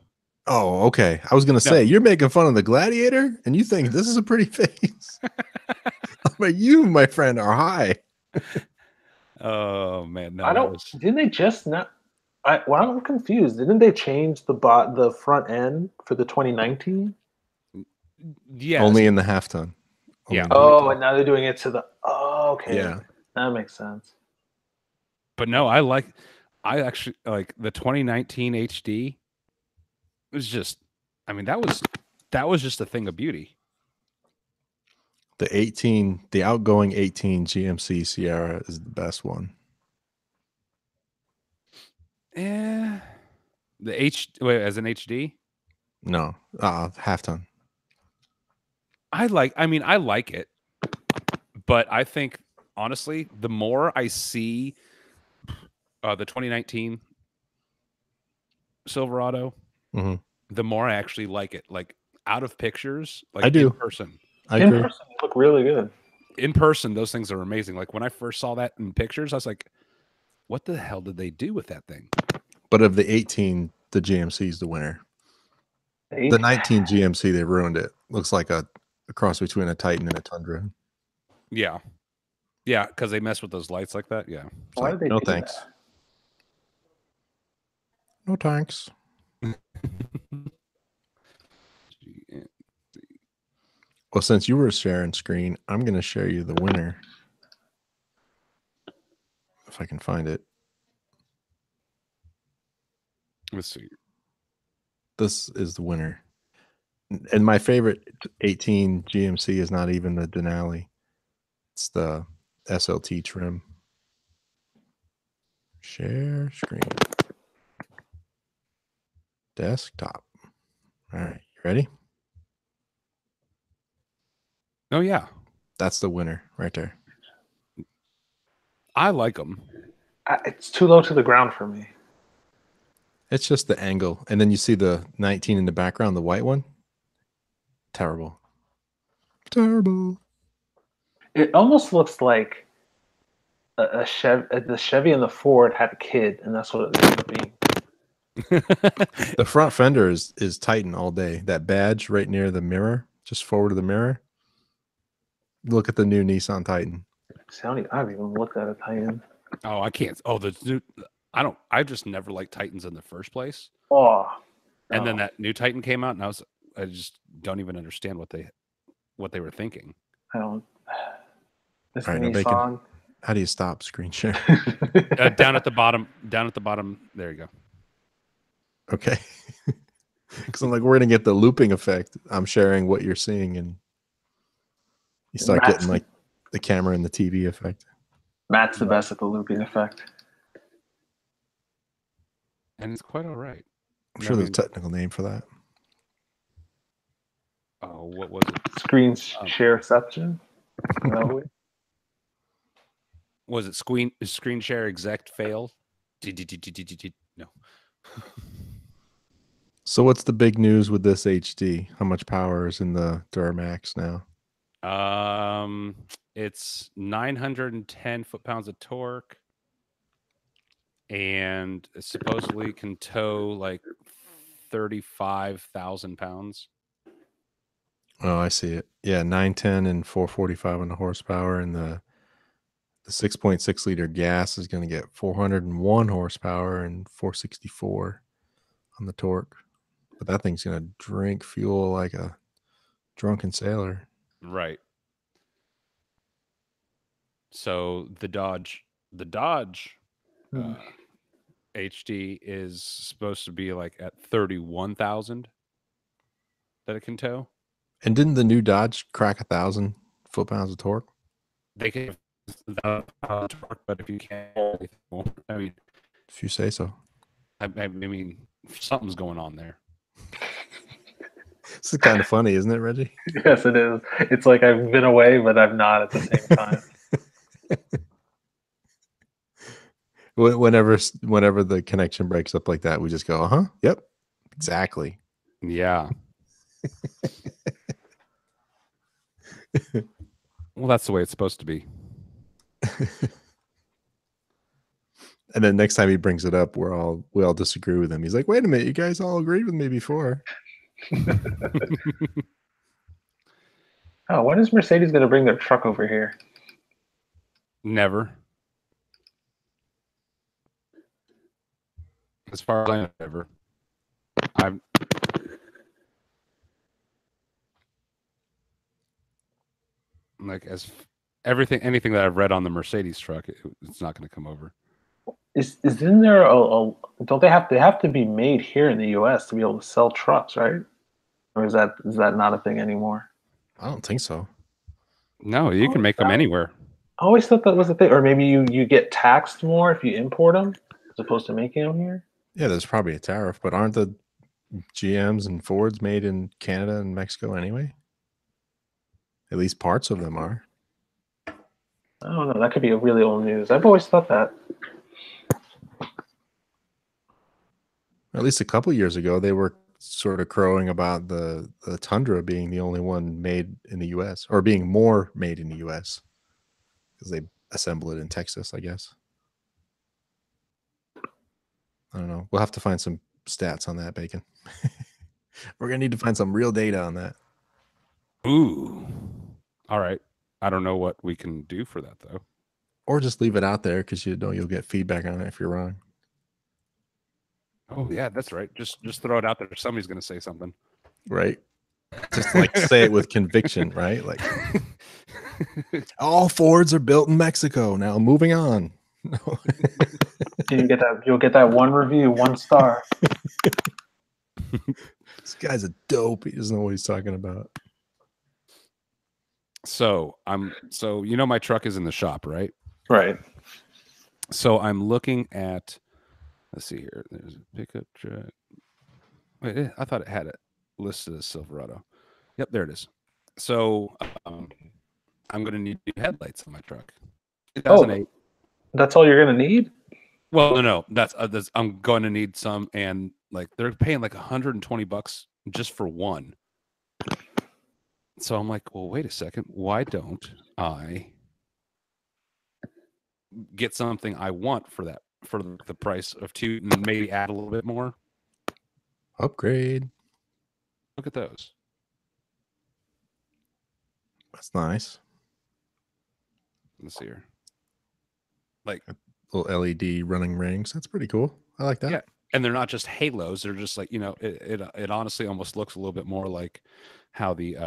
Oh, okay. I was gonna say, you're making fun of the Gladiator, and you think this is a pretty face. But you, my friend, are high. Oh man, no. I don't. Didn't they just not? I'm confused. Didn't they change the front end for the 2019? Yeah. Only in the half ton. Yeah. Oh, and now they're doing it to the. Oh, okay. Yeah. That makes sense. But no, I actually like the 2019 HD. It was just, I mean, that was just a thing of beauty. The outgoing 18 GMC Sierra is the best one. Yeah. As an HD? No, half ton. I like it, but I think honestly, the more I see the 2019 Silverado, the more I actually like it. Like out of pictures, like I do. in person. I agree. In person, they look really good. In person, those things are amazing. Like when I first saw that in pictures, I was like, what the hell did they do with that thing? But of the 18, the GMC is the winner. The 19 GMC, they ruined it. Looks like a cross between a Titan and a Tundra. Yeah. Yeah, because they mess with those lights like that. Yeah. Why did they no do thanks. that? No thanks. Well, since you were sharing screen, I'm going to share you the winner. If I can find it. Let's see. This is the winner. And my favorite 18 GMC is not even the Denali. It's the SLT trim. Share screen. Desktop. All right. You ready? Oh, yeah. That's the winner right there. I like them. It's too low to the ground for me. It's just the angle. And then you see the 19 in the background, the white one. Terrible. Terrible. It almost looks like a Chevy. The Chevy and the Ford had a kid, and that's what it ended up being. The front fender is Titan all day. That badge right near the mirror, just forward of the mirror. Look at the new Nissan Titan. I haven't even looked at a Titan. Oh, I can't. Oh, I just never liked Titans in the first place. Oh, And then that new Titan came out, and I just don't even understand what they were thinking. I don't. This All right, now Bacon. Nissan. How do you stop screen share? Down at the bottom. Down at the bottom. There you go. Okay. Because I'm like, we're gonna get the looping effect. I'm sharing what you're seeing, and you start getting like the camera and the TV effect. Matt's the best at the looping effect. And it's quite all right. I'm sure there's a technical name for that. Oh, what was it? Screen share exception? Was it screen share exact fail? No. So what's the big news with this HD? How much power is in the Duramax now? It's 910 foot-pounds of torque, and it supposedly can tow like 35,000 pounds. Oh, I see it. Yeah, 910 and 445 on the horsepower, and the 6.6 liter gas is going to get 401 horsepower and 464 on the torque. But that thing's going to drink fuel like a drunken sailor. Right. So the Dodge HD is supposed to be like at 31,000 that it can tow. And didn't the new Dodge crack 1,000 foot-pounds of torque? They can have torque, but if you can't, I mean, if you say so. I mean, something's going on there. This is kind of funny, isn't it, Reggie? Yes, it is. It's like I've been away, but I'm not at the same time. Whenever the connection breaks up like that, we just go, uh-huh, yep, exactly. Yeah. Well, that's the way it's supposed to be. And then next time he brings it up, we all disagree with him. He's like, wait a minute, you guys all agreed with me before. Oh, when is Mercedes going to bring their truck over here? Never. As far as I know, never. I'm like, anything that I've read on the Mercedes truck, it's not going to come over. Isn't there don't they have to be made here in the U.S. to be able to sell trucks, right? Or is that not a thing anymore? I don't think so. No, you can make them anywhere. I always thought that was a thing. Or maybe you get taxed more if you import them as opposed to making them here. Yeah, there's probably a tariff, but aren't the GMs and Fords made in Canada and Mexico anyway? At least parts of them are. I don't know. That could be a really old news. I've always thought that. At least a couple years ago, they were sort of crowing about the Tundra being the only one made in the U.S. or being more made in the U.S. because they assemble it in Texas, I guess. I don't know. We'll have to find some stats on that, Bacon. We're going to need to find some real data on that. Ooh. All right. I don't know what we can do for that, though. Or just leave it out there because you know you'll get feedback on it if you're wrong. Oh, yeah, that's right. Just throw it out there. Somebody's going to say something. Right. Just like say it with conviction, right? Like all Fords are built in Mexico. Now moving on. You'll get that one review, 1 star. This guy's a dope. He doesn't know what he's talking about. So my truck is in the shop, right? Right. So I'm looking at, let's see here. There's a pickup truck. Wait, I thought it had it listed as Silverado. Yep, there it is. So I'm going to need new headlights on my truck. 2008. Oh, that's all you're going to need? Well, no. That's I'm going to need some, and like they're paying like $120 just for one. So I'm like, well, wait a second. Why don't I get something I want for the price of two, and maybe add a little bit more? Upgrade. Look at those. That's nice. Let's see here. Like little LED running rings. That's pretty cool. I like that. Yeah. And they're not just halos; they're just like, it honestly almost looks a little bit more like how the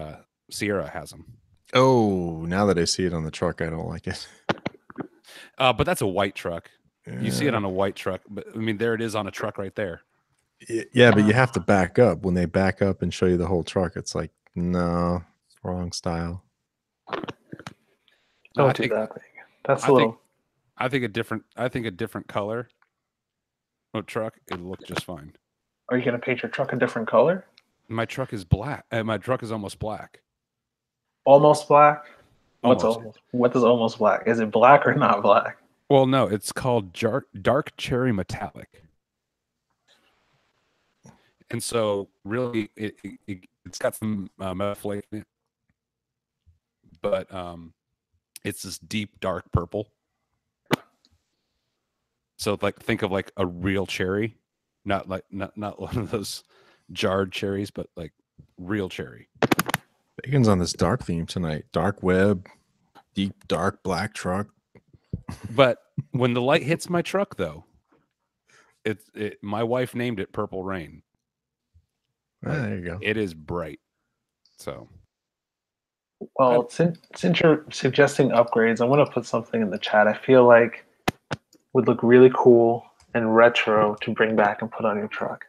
Sierra has them. Oh, now that I see it on the truck, I don't like it. But that's a white truck. You see it on a white truck, but I mean, there it is on a truck right there. Yeah, but you have to back up. When they back up and show you the whole truck, it's like, no, wrong style. Don't do that thing. That's a little. I think a different color of truck, it'll look just fine. Are you gonna paint your truck a different color? My truck is black. My truck is almost black. Almost black. What's Almost. almost? What is almost black? Is it black or not black? Well, no, it's called dark cherry metallic. And so, really, it's got some metal flake in it, but it's this deep dark purple. So, like, think of like a real cherry, not one of those jarred cherries, but like real cherry. Bacon's on this dark theme tonight. Dark web, deep dark black truck. But when the light hits my truck, though, my wife named it Purple Rain. There you go. It is bright. So, well, since you're suggesting upgrades, I want to put something in the chat. I feel like would look really cool and retro to bring back and put on your truck.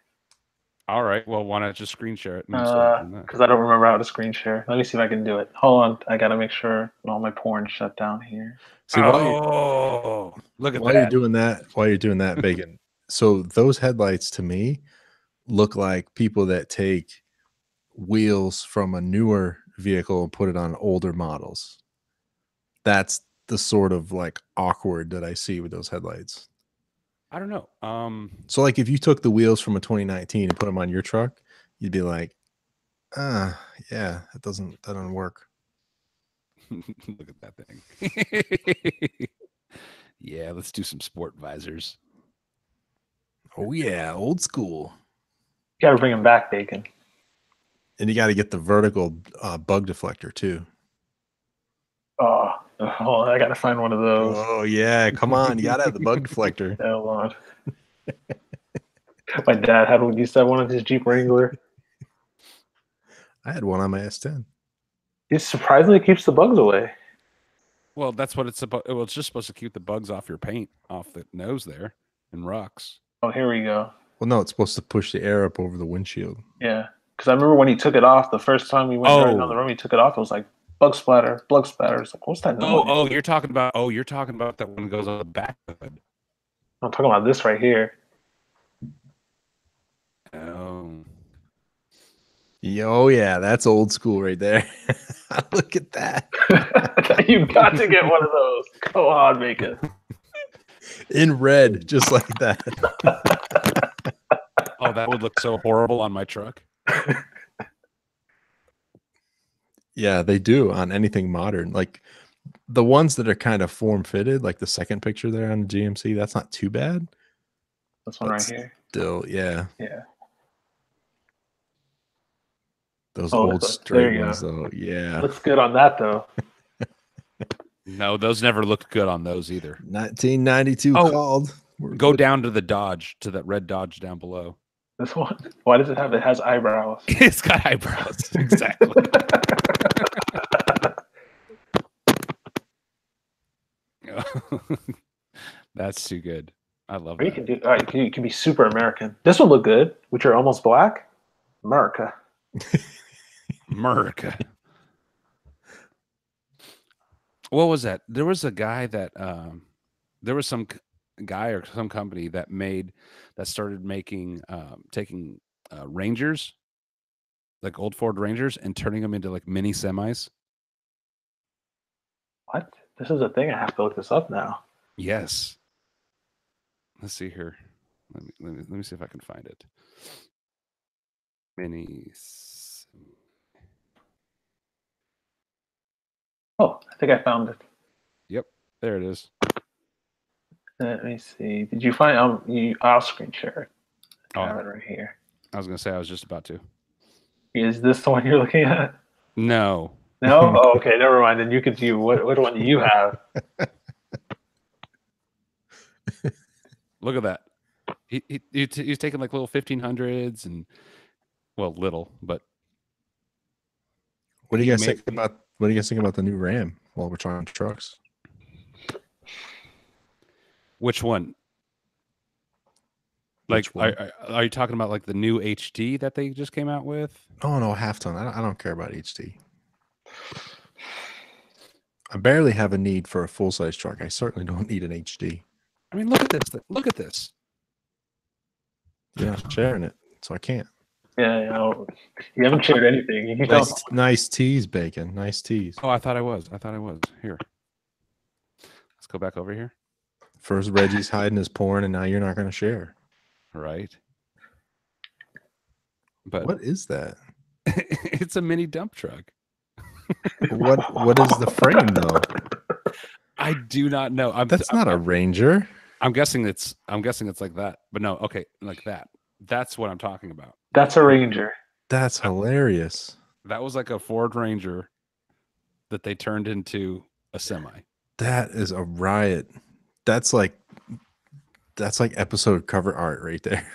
All right. Well, why not just screen share it? Because I don't remember how to screen share. Let me see if I can do it. Hold on. I got to make sure all my porn shut down here. See, look at that. While you're doing that, Bacon. So those headlights to me look like people that take wheels from a newer vehicle and put it on older models. That's the sort of like awkward that I see with those headlights. I don't know. So like if you took the wheels from a 2019 and put them on your truck, you'd be like, yeah, that doesn't work. Look at that thing. Yeah, let's do some sport visors. Oh yeah, old school. You gotta bring them back, Bacon. And you got to get the vertical bug deflector too. Oh, I gotta find one of those. Oh yeah, come on, you gotta have the bug deflector. Hold on. My dad had one. Used to have one of his Jeep Wrangler. I had one on my S10. It surprisingly keeps the bugs away. Well, that's what it's supposed. Well, it's just supposed to keep the bugs off your paint, off the nose there, and rocks. Oh, here we go. Well, no, it's supposed to push the air up over the windshield. Yeah, because I remember when he took it off the first time we went down the room. He took it off. It was like bug splatter. It's like, what's that noise? You're talking about that one goes on the back hood. I'm talking about this right here. Oh. Yeah, that's old school right there. Look at that. You've got to get one of those. Go on, Bacon. In red, just like that. Oh, that would look so horrible on my truck. Yeah, they do on anything modern. Like the ones that are kind of form fitted, like the second picture there on the GMC, that's not too bad. This one right here. Still, yeah. Yeah. Those old straight ones, though. Yeah. Looks good on that, though. No, those never looked good on those either. 1992 called. Go down to the Dodge, to that red Dodge down below. This one? Why does it have? It has eyebrows. It's got eyebrows. Exactly. That's too good. I love that. You can do. All right, you can be super American. This would look good, which are almost black. America. America. What was that? There was a guy that there was some guy or some company that started making taking Rangers, like old Ford Rangers, and turning them into like mini semis. What? This is a thing. I have to look this up now. Yes. Let's see here. Let me see if I can find it. Oh, I think I found it. Yep, there it is. Let me see. Did you find? I'll screen share it. I have it right here. I was gonna say I was just about to. Is this the one you're looking at? No. No. Oh, okay. Never mind. Then you can see what one do you have? Look at that. He's taking like little 1500s and little, but What do you he guys made think about? What do you guys think about the new Ram? While we're talking trucks, which one? Like, which one? are you talking about like the new HD that they just came out with? Oh no, half ton. I don't care about HT. I barely have a need for a full size truck. I certainly don't need an HD. I mean, look at this. Look at this. You're not sharing it, so I can't. Yeah, you haven't shared anything. You Nice tease, Bacon. Nice tease. Oh, I thought I was. Here. Let's go back over here. First Reggie's hiding his porn, and now you're not going to share. Right. But what is that? It's a mini dump truck. What is the frame though? I do not know. That's not a Ranger. I'm guessing it's like that. But no, okay, like that. That's what I'm talking about. That's a Ranger. That's hilarious. That was like a Ford Ranger that they turned into a semi. That is a riot. That's like episode cover art right there.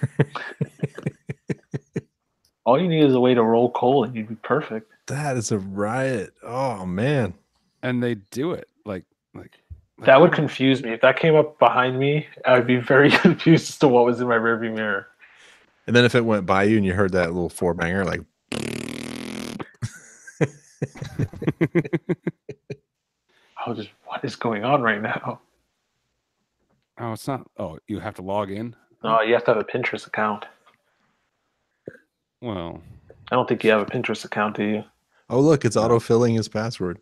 All you need is a way to roll coal and you'd be perfect. That is a riot. Oh man. And they do it like that would confuse me. If that came up behind me, I would be very confused as to what was in my rearview mirror. And then if it went by you and you heard that little four banger, like what is going on right now? Oh, it's not. Oh, you have to log in? No, you have to have a Pinterest account. Well, I don't think you have a Pinterest account, do you? Oh, look, it's auto-filling his password.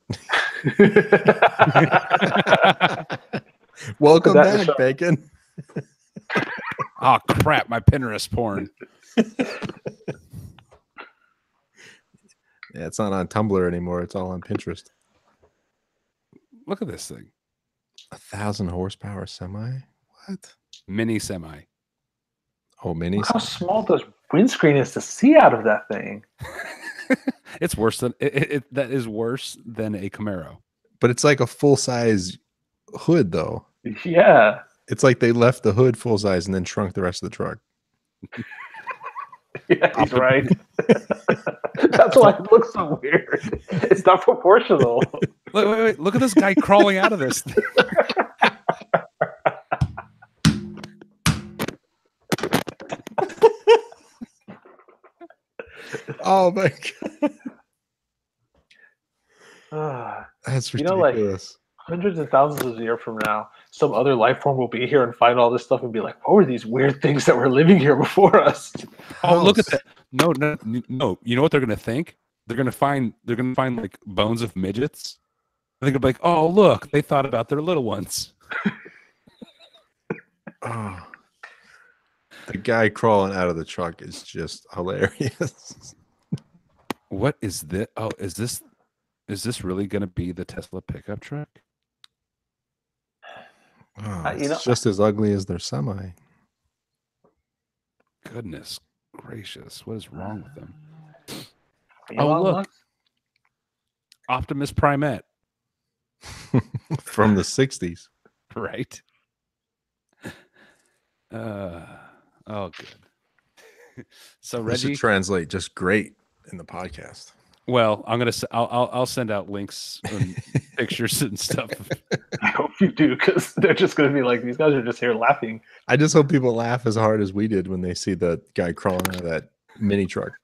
Welcome back, Bacon. Oh, crap, my Pinterest porn. Yeah, it's not on Tumblr anymore. It's all on Pinterest. Look at this thing. 1,000 horsepower semi? What? Mini semi. Oh, mini. Look how small the windscreen is to see out of that thing. It's worse than that is worse than a Camaro. But it's like a full size hood, though. Yeah. It's like they left the hood full size and then shrunk the rest of the truck. Yeah, he's right. That's why it looks so weird. It's not proportional. Wait. Look at this guy crawling out of this thing. Oh my god. That's ridiculous. Hundreds of thousands of years from now, some other life form will be here and find all this stuff and be like, what were these weird things that were living here before us? Oh, look at that. No. You know what they're gonna think? They're gonna find like bones of midgets. They're gonna be like, oh look, they thought about their little ones. Oh. The guy crawling out of the truck is just hilarious. What is this? Oh, is this really going to be the Tesla pickup truck? Oh, it's just as ugly as their semi. Goodness gracious. What is wrong with them? Oh, look. Optimus Primate. From the 60s. Right. Oh, good. So Reggie should translate just great in the podcast. Well, I'll send out links and pictures and stuff. I hope you do, because they're just going to be like, these guys are just here laughing. I just hope people laugh as hard as we did when they see the guy crawling out of that mini truck.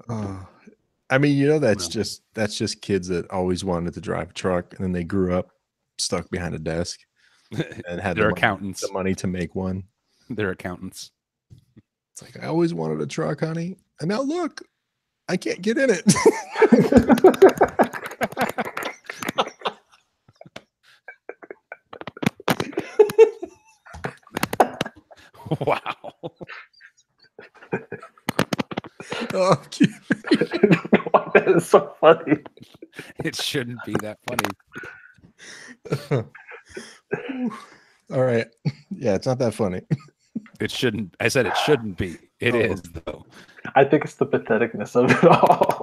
I mean, that's just kids that always wanted to drive a truck, and then they grew up stuck behind a desk and had accountants. The money to make one. They're accountants. It's like, I always wanted a truck, honey. And now look, I can't get in it. Wow. Oh, cute. That is so funny. It shouldn't be that funny. All right. Yeah, it's not that funny. It shouldn't. I said it shouldn't be. It is, though. I think it's the patheticness of it all.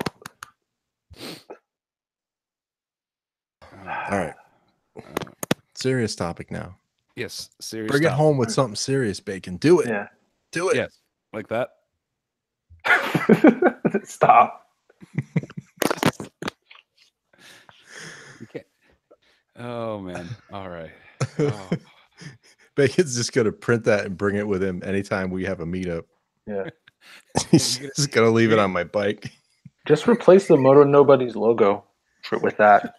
All right. Serious topic now. Yes, serious. Bring it home with something serious, Bacon. Do it. Yeah. Do it. Yes, like that. Stop. You can't. Oh man. All right. Oh. Bacon's just gonna print that and bring it with him anytime we have a meetup. Yeah. He's just gonna leave it on my bike. Just replace the Moto Nobody's logo with that.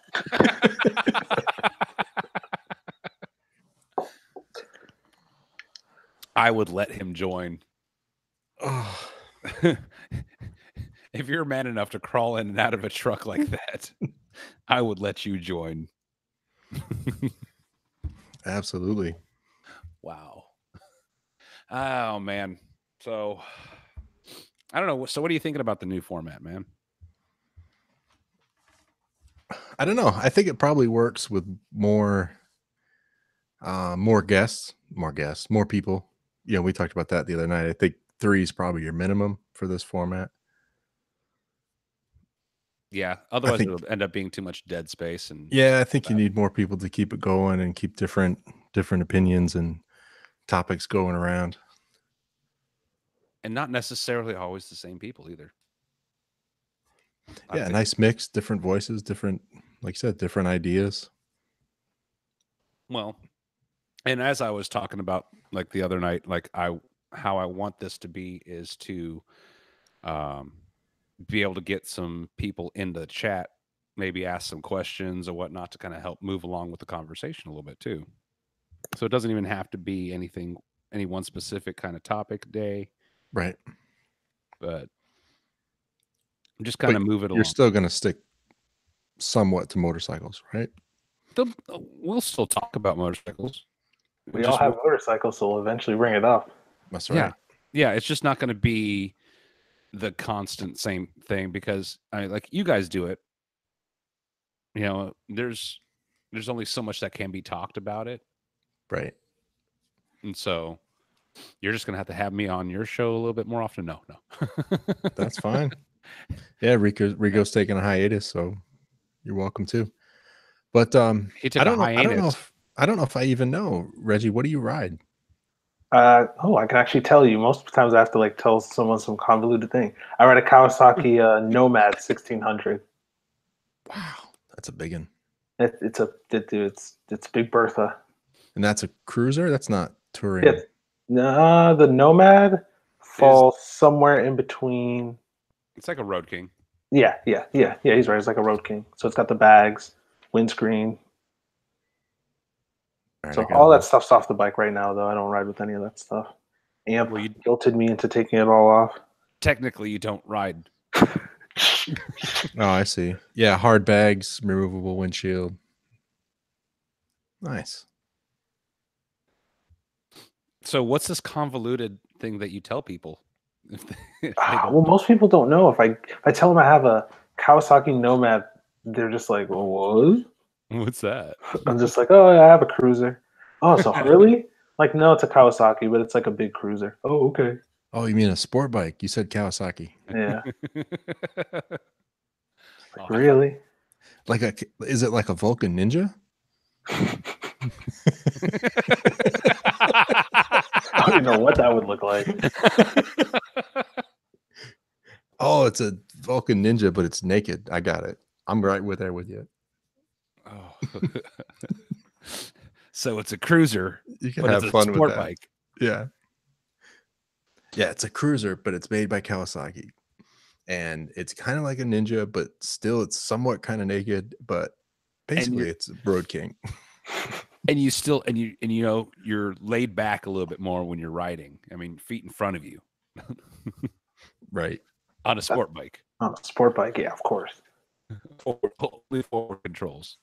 I would let him join. Oh. If you're man enough to crawl in and out of a truck like that, I would let you join. Absolutely. Wow. Oh man. So I don't know. So what are you thinking about the new format, man? I don't know. I think it probably works with more guests, more people. You know, we talked about that the other night. I think 3 is probably your minimum for this format. Yeah. Otherwise, it'll end up being too much dead space. And yeah, I think you need more people to keep it going and keep different opinions and topics going around. And not necessarily always the same people either. Yeah, nice mix, different voices, different, like you said, different ideas. Well, and as I was talking about like the other night, like how I want this to be is to be able to get some people into the chat, maybe ask some questions or whatnot to kind of help move along with the conversation a little bit too. So it doesn't even have to be any one specific kind of topic day. Right. But just kind of move it along. You're still going to stick somewhat to motorcycles, right? We'll still talk about motorcycles. We all have motorcycles, so we'll eventually bring it up. That's right. Yeah, it's just not going to be the constant same thing because like you guys do it. You know, there's only so much that can be talked about it. Right. And so you're just going to have me on your show a little bit more often. No. That's fine. Yeah, Rico's taking a hiatus, so you're welcome too. But he took a hiatus. I don't know if I even know, Reggie, what do you ride? I can actually tell you. Most times I have to like tell someone some convoluted thing. I ride a Kawasaki Nomad 1600. Wow, that's a big one. It's Big Bertha. And that's a cruiser? That's not touring. Yeah. No, the Nomad falls somewhere in between. It's like a Road King. Yeah. He's right. It's like a Road King. So it's got the bags, windscreen. Right, so all that stuff's off the bike right now, though. I don't ride with any of that stuff. Amp guilted me into taking it all off. Technically, you don't ride. Oh, I see. Yeah, hard bags, removable windshield. Nice. So what's this convoluted thing that you tell people? Well, most people don't know. If I tell them I have a Kawasaki Nomad, they're just like, well, what? What's that? I'm just like, oh, I have a cruiser. Oh, so really? Like, no, it's a Kawasaki, but it's like a big cruiser. Oh, okay. Oh, you mean a sport bike? You said Kawasaki. Yeah. Like, really? Is it like a Vulcan Ninja? I don't even know what that would look like. Oh, it's a Vulcan Ninja, but it's naked. I got it. I'm right there with you. Oh. So it's a cruiser. You can have fun with that. Bike. Yeah. Yeah, it's a cruiser, but it's made by Kawasaki. And it's kind of like a Ninja, but still it's somewhat kind of naked, but basically it's a Road King. And you know you're laid back a little bit more when you're riding. I mean, feet in front of you. Right. On a sport bike. On a sport bike, yeah, of course. Only forward controls.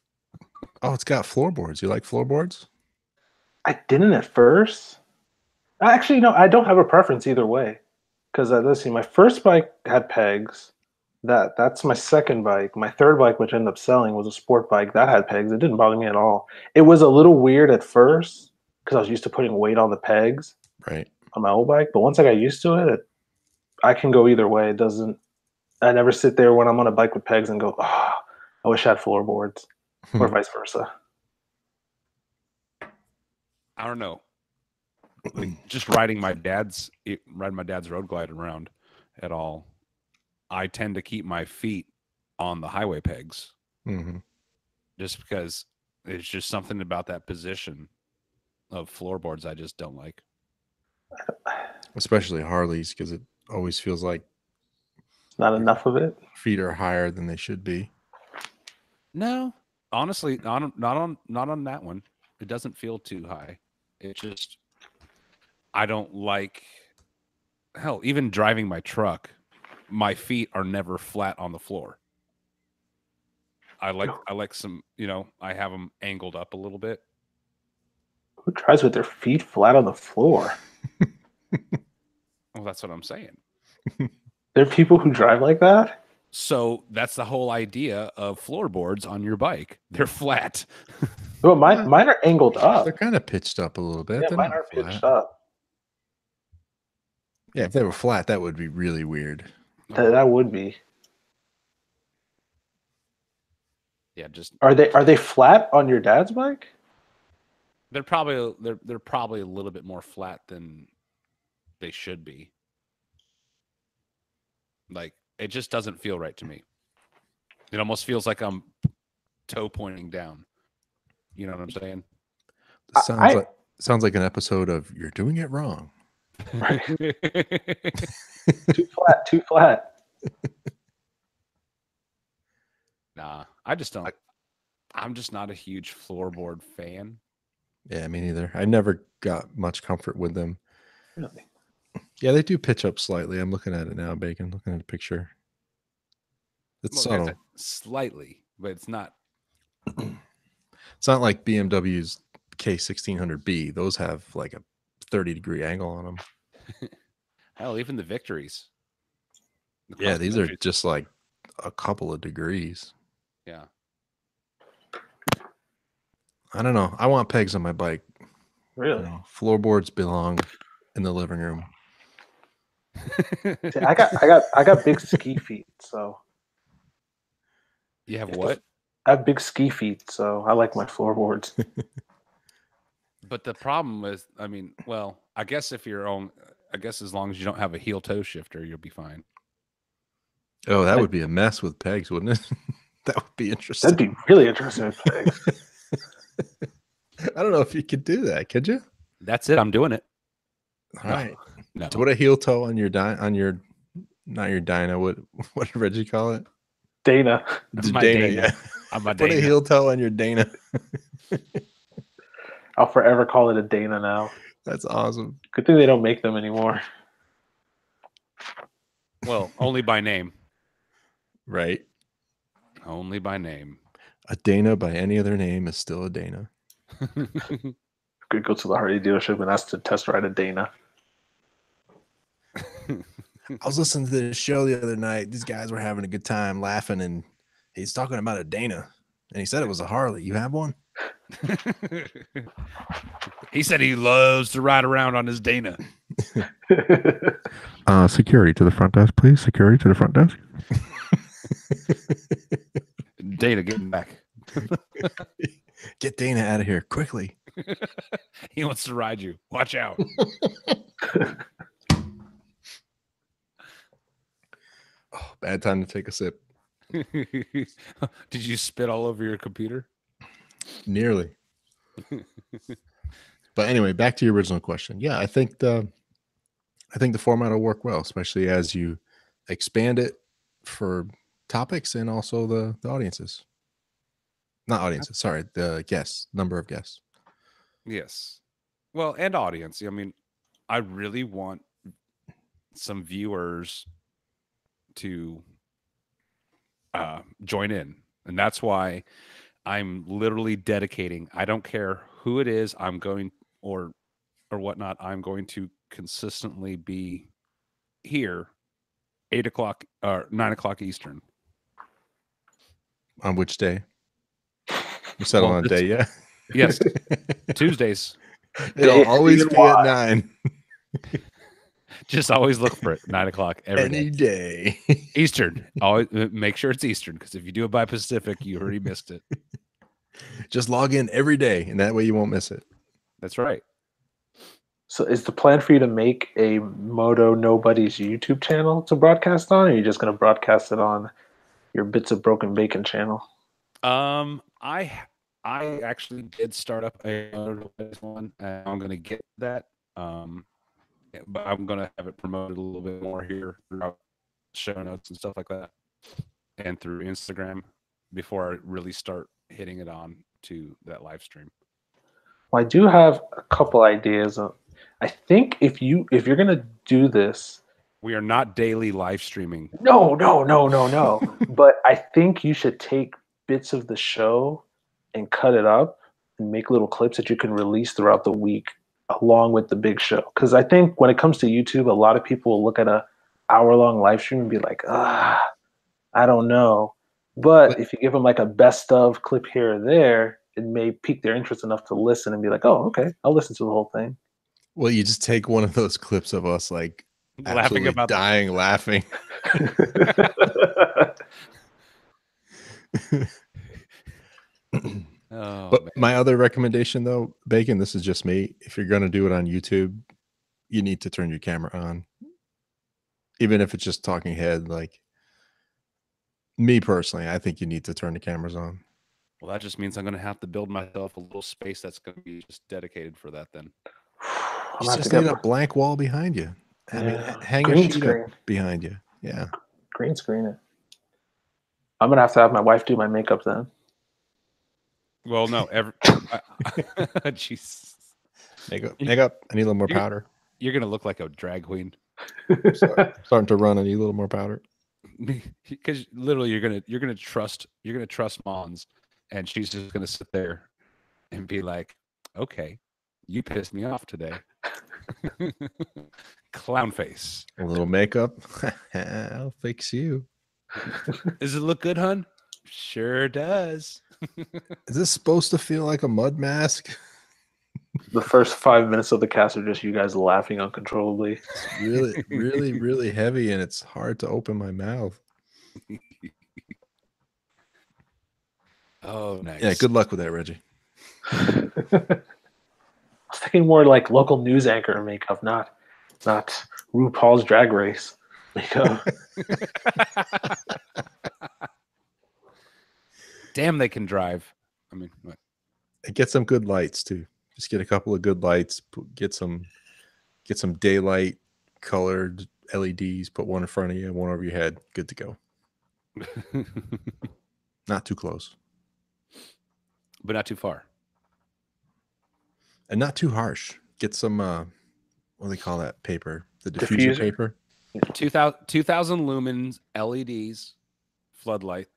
Oh, it's got floorboards. You like floorboards? I didn't at first. Actually, no, I don't have a preference either way. Because let's see, my first bike had pegs. That's my second bike. My third bike, which ended up selling, was a sport bike that had pegs. It didn't bother me at all. It was a little weird at first because I was used to putting weight on the pegs. Right. On my old bike, but once I got used to it, I can go either way. It doesn't. I never sit there when I'm on a bike with pegs and go, "Oh, I wish I had floorboards," or vice versa. I don't know. Like just riding my dad's road glide around at all. I tend to keep my feet on the highway pegs, just because it's just something about that position of floorboards I just don't like. Especially Harleys, because it always feels like Not enough of it. feet are higher than they should be. No, honestly, not on that one. It doesn't feel too high. It just I don't like. Hell, even driving my truck, my feet are never flat on the floor. I like some, I have them angled up a little bit. Who drives with their feet flat on the floor? Well, that's what I'm saying. There are people who drive like that? So that's the whole idea of floorboards on your bike. They're flat. Well, mine are angled up. They're kind of pitched up a little bit. Yeah, They're mine not are flat. pitched up. Yeah, if they were flat, that would be really weird. That would be. Yeah, just Are they flat on your dad's bike? they're probably a little bit more flat than they should be. Like it just doesn't feel right to me. It almost feels like I'm toe pointing down. You know what I'm saying? Sounds like an episode of You're Doing It Wrong. Right. Too flat. Nah, I just don't. I'm just not a huge floorboard fan. Yeah, me neither. I never got much comfort with them. Really? Yeah, they do pitch up slightly. I'm looking at it now, Bacon. Looking at the picture. It's subtle. Slightly, but it's not. It's not like BMW's K1600B. Those have like a 30-degree angle on them. Hell, even the Victories. Yeah, these are just like a couple of degrees. Yeah. I don't know. I want pegs on my bike. Really? Floorboards belong in the living room. See, I got big ski feet, so. You have what? I have big ski feet, so I like my floorboards. But the problem is, I guess as long as you don't have a heel toe shifter, you'll be fine. Oh, that would be a mess with pegs, wouldn't it? That would be interesting. That'd be really interesting with pegs. I don't know if you could do that. Could you? That's it. I'm doing it. All right. No. To put a heel toe on your not your dyno. What did Reggie call it? Dana. Dana. Yeah. Put a heel toe on your Dana. I'll forever call it a Dana now. That's awesome. Good thing they don't make them anymore. Well, only by name. Right. Only by name. A Dana by any other name is still a Dana. Could go to the Harley dealership and ask to test ride a Dana. I was listening to this show the other night. These guys were having a good time laughing, and he's talking about a Dana, and he said it was a Harley. You have one? He said he loves to ride around on his Dana. Security to the front desk, please. Security to the front desk. Dana, get back. Get Dana out of here quickly. He wants to ride you. Watch out. Oh, bad time to take a sip. Did you spit all over your computer? Nearly. But anyway, back to your original question. Yeah, I think the format will work well, especially as you expand it for topics and also the audiences. Not audiences, sorry, the guests, number of guests. Yes. Well, and audience. I really want some viewers to join in. And that's why I'm literally dedicating. I don't care who it is. I'm going or whatnot. I'm going to consistently be here 8 o'clock or 9 o'clock Eastern. On which day? You settle on a day, yeah? Yes. Tuesdays. It'll always be at 9. Just always look for it. 9 o'clock every day. Eastern. Always make sure it's Eastern, because if you do it by Pacific, you already missed it. Just log in every day, and that way you won't miss it. That's right. So is the plan for you to make a Moto Nobody's YouTube channel to broadcast on, or are you just going to broadcast it on your Bits of Broken Bacon channel? I actually did start up a one, and I'm going to get that. But I'm going to have it promoted a little bit more here throughout show notes and stuff like that, and through Instagram before I really start hitting it on to that live stream. Well, I do have a couple ideas. I think if you're going to do this, we are not daily live streaming. No. But I think you should take bits of the show and cut it up and make little clips that you can release throughout the week along with the big show. Because I think when it comes to YouTube, a lot of people will look at a hour-long live stream and be like, I don't know. But if you give them like a best of clip here or there, it may pique their interest enough to listen and be like, oh, okay, I'll listen to the whole thing. Well, you just take one of those clips of us like laughing about dying laughing. But man. My other recommendation though, Bacon, this is just me. If you're going to do it on YouTube, you need to turn your camera on. Even if it's just talking head, like me personally, I think you need to turn the cameras on. Well, that just means I'm going to have to build myself a little space that's going to be just dedicated for that then. You just need a blank wall behind you. I mean, hang a sheet up behind you. Yeah. Green screen it. I'm going to have my wife do my makeup then. Well, no. Jeez. Makeup. I need a little more powder. You're going to look like a drag queen. Starting to run. I need a little more powder. Because literally you're gonna trust Mons, and she's just gonna sit there and be like, okay, you pissed me off today. Clown face. A little makeup. I'll fix you. Does it look good, hun? Sure does. Is this supposed to feel like a mud mask? The first 5 minutes of the cast are just you guys laughing uncontrollably. It's really, really, really heavy, and it's hard to open my mouth. Oh, nice. Yeah, good luck with that, Reggie. I was thinking more like local news anchor makeup, not RuPaul's Drag Race makeup. Damn, they can drive. I mean, what? Get some good lights too. Just get a couple of good lights. Get some daylight colored LEDs. Put one in front of you, one over your head. Good to go. Not too close, but not too far, and not too harsh. Get some what do they call that paper? The diffuser paper. 2,000 lumens LEDs, floodlight.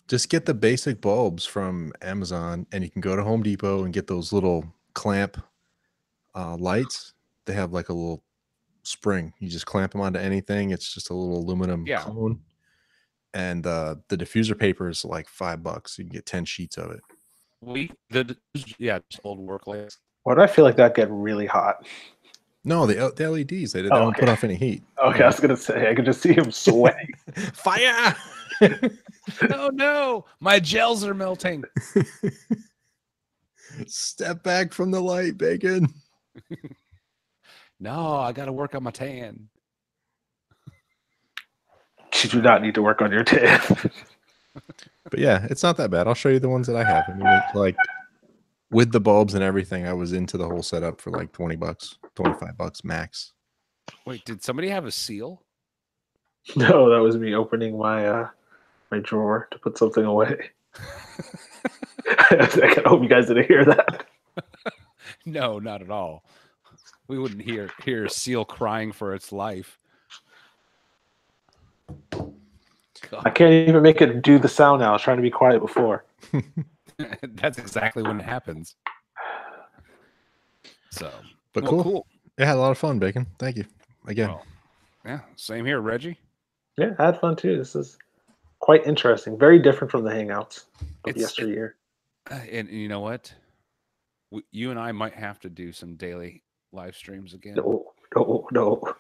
Just get the basic bulbs from Amazon, and you can go to Home Depot and get those little clamp lights. They have like a little spring. You just clamp them onto anything. It's just a little aluminum cone. And the diffuser paper is like $5. You can get 10 sheets of it. Just old work lights. Why do I feel like that get really hot? No, the LEDs, they don't put off any heat. Okay, I was gonna say I could just see him sweating. Fire! Oh no, my gels are melting. Step back from the light, Bacon. No, I got to work on my tan. You do not need to work on your tan. But yeah, it's not that bad. I'll show you the ones that I have. I mean, like with the bulbs and everything, I was into the whole setup for like $20, $25 max. Wait, did somebody have a seal? No, that was me opening my my drawer to put something away. I hope you guys didn't hear that. No, not at all. We wouldn't hear a seal crying for its life. God. I can't even make it do the sound now. I was trying to be quiet before. That's exactly when it happens. So, but cool. Yeah, I had a lot of fun, Bacon. Thank you again. Well, yeah, same here, Reggie. Yeah, I had fun too. This is quite interesting. Very different from the Hangouts of yesteryear. And you know what? You and I might have to do some daily live streams again. No.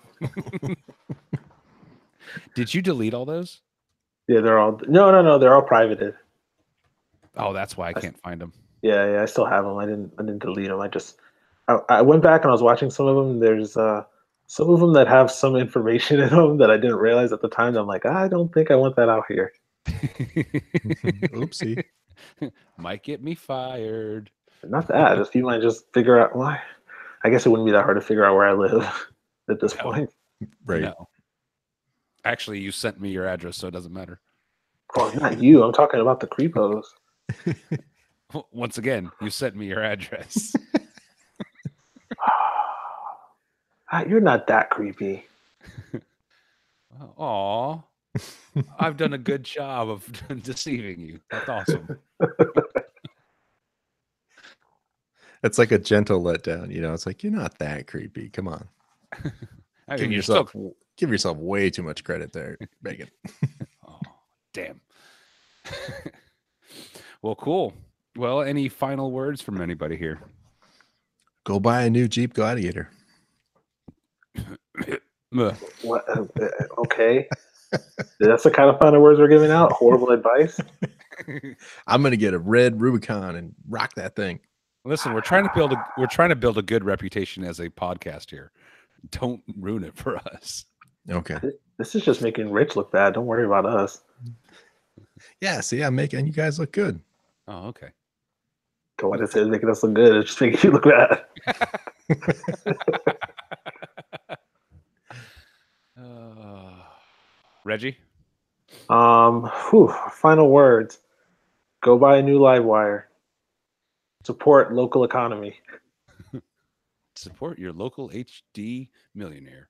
Did you delete all those? Yeah, they're all no. They're all privated. Oh, that's why I can't find them. Yeah, I still have them. I didn't delete them. I went back and I was watching some of them. There's some of them that have some information in them that I didn't realize at the time. I'm like, I don't think I want that out here. Oopsie. Might get me fired. Not that. If you might just figure out why. I guess it wouldn't be that hard to figure out where I live at this No. point. Right. No. Actually, you sent me your address, so it doesn't matter. Well, not you. I'm talking about the creepos. Once again, you sent me your address. You're not that creepy. Aw. I've done a good job of deceiving you. That's awesome. It's like a gentle letdown, you know. It's like, you're not that creepy. Come on. I mean, Give you're yourself still... give yourself way too much credit there, Bacon. Oh, damn. Well, cool. Well, any final words from anybody here? Go buy a new Jeep Gladiator. What? Okay. That's the kind of final words we're giving out. Horrible advice. I'm gonna get a red Rubicon and rock that thing. Listen, we're trying to build a good reputation as a podcast here. Don't ruin it for us. Okay. This is just making Rich look bad. Don't worry about us. Yeah, see, I'm making you guys look good. Oh, okay. What is it making us look good? It's just making you look bad. Reggie? Final words. Go buy a new live wire. Support local economy. Support your local HD millionaire.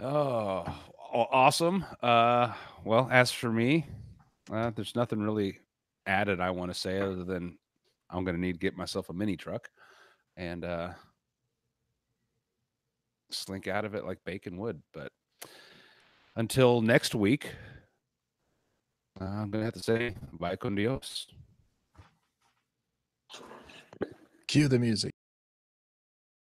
Oh, awesome. Well, as for me, there's nothing really added I want to say other than I'm going to need to get myself a mini truck and slink out of it like bacon would. But until next week, I'm going to have to say, bye con Dios. Cue the music.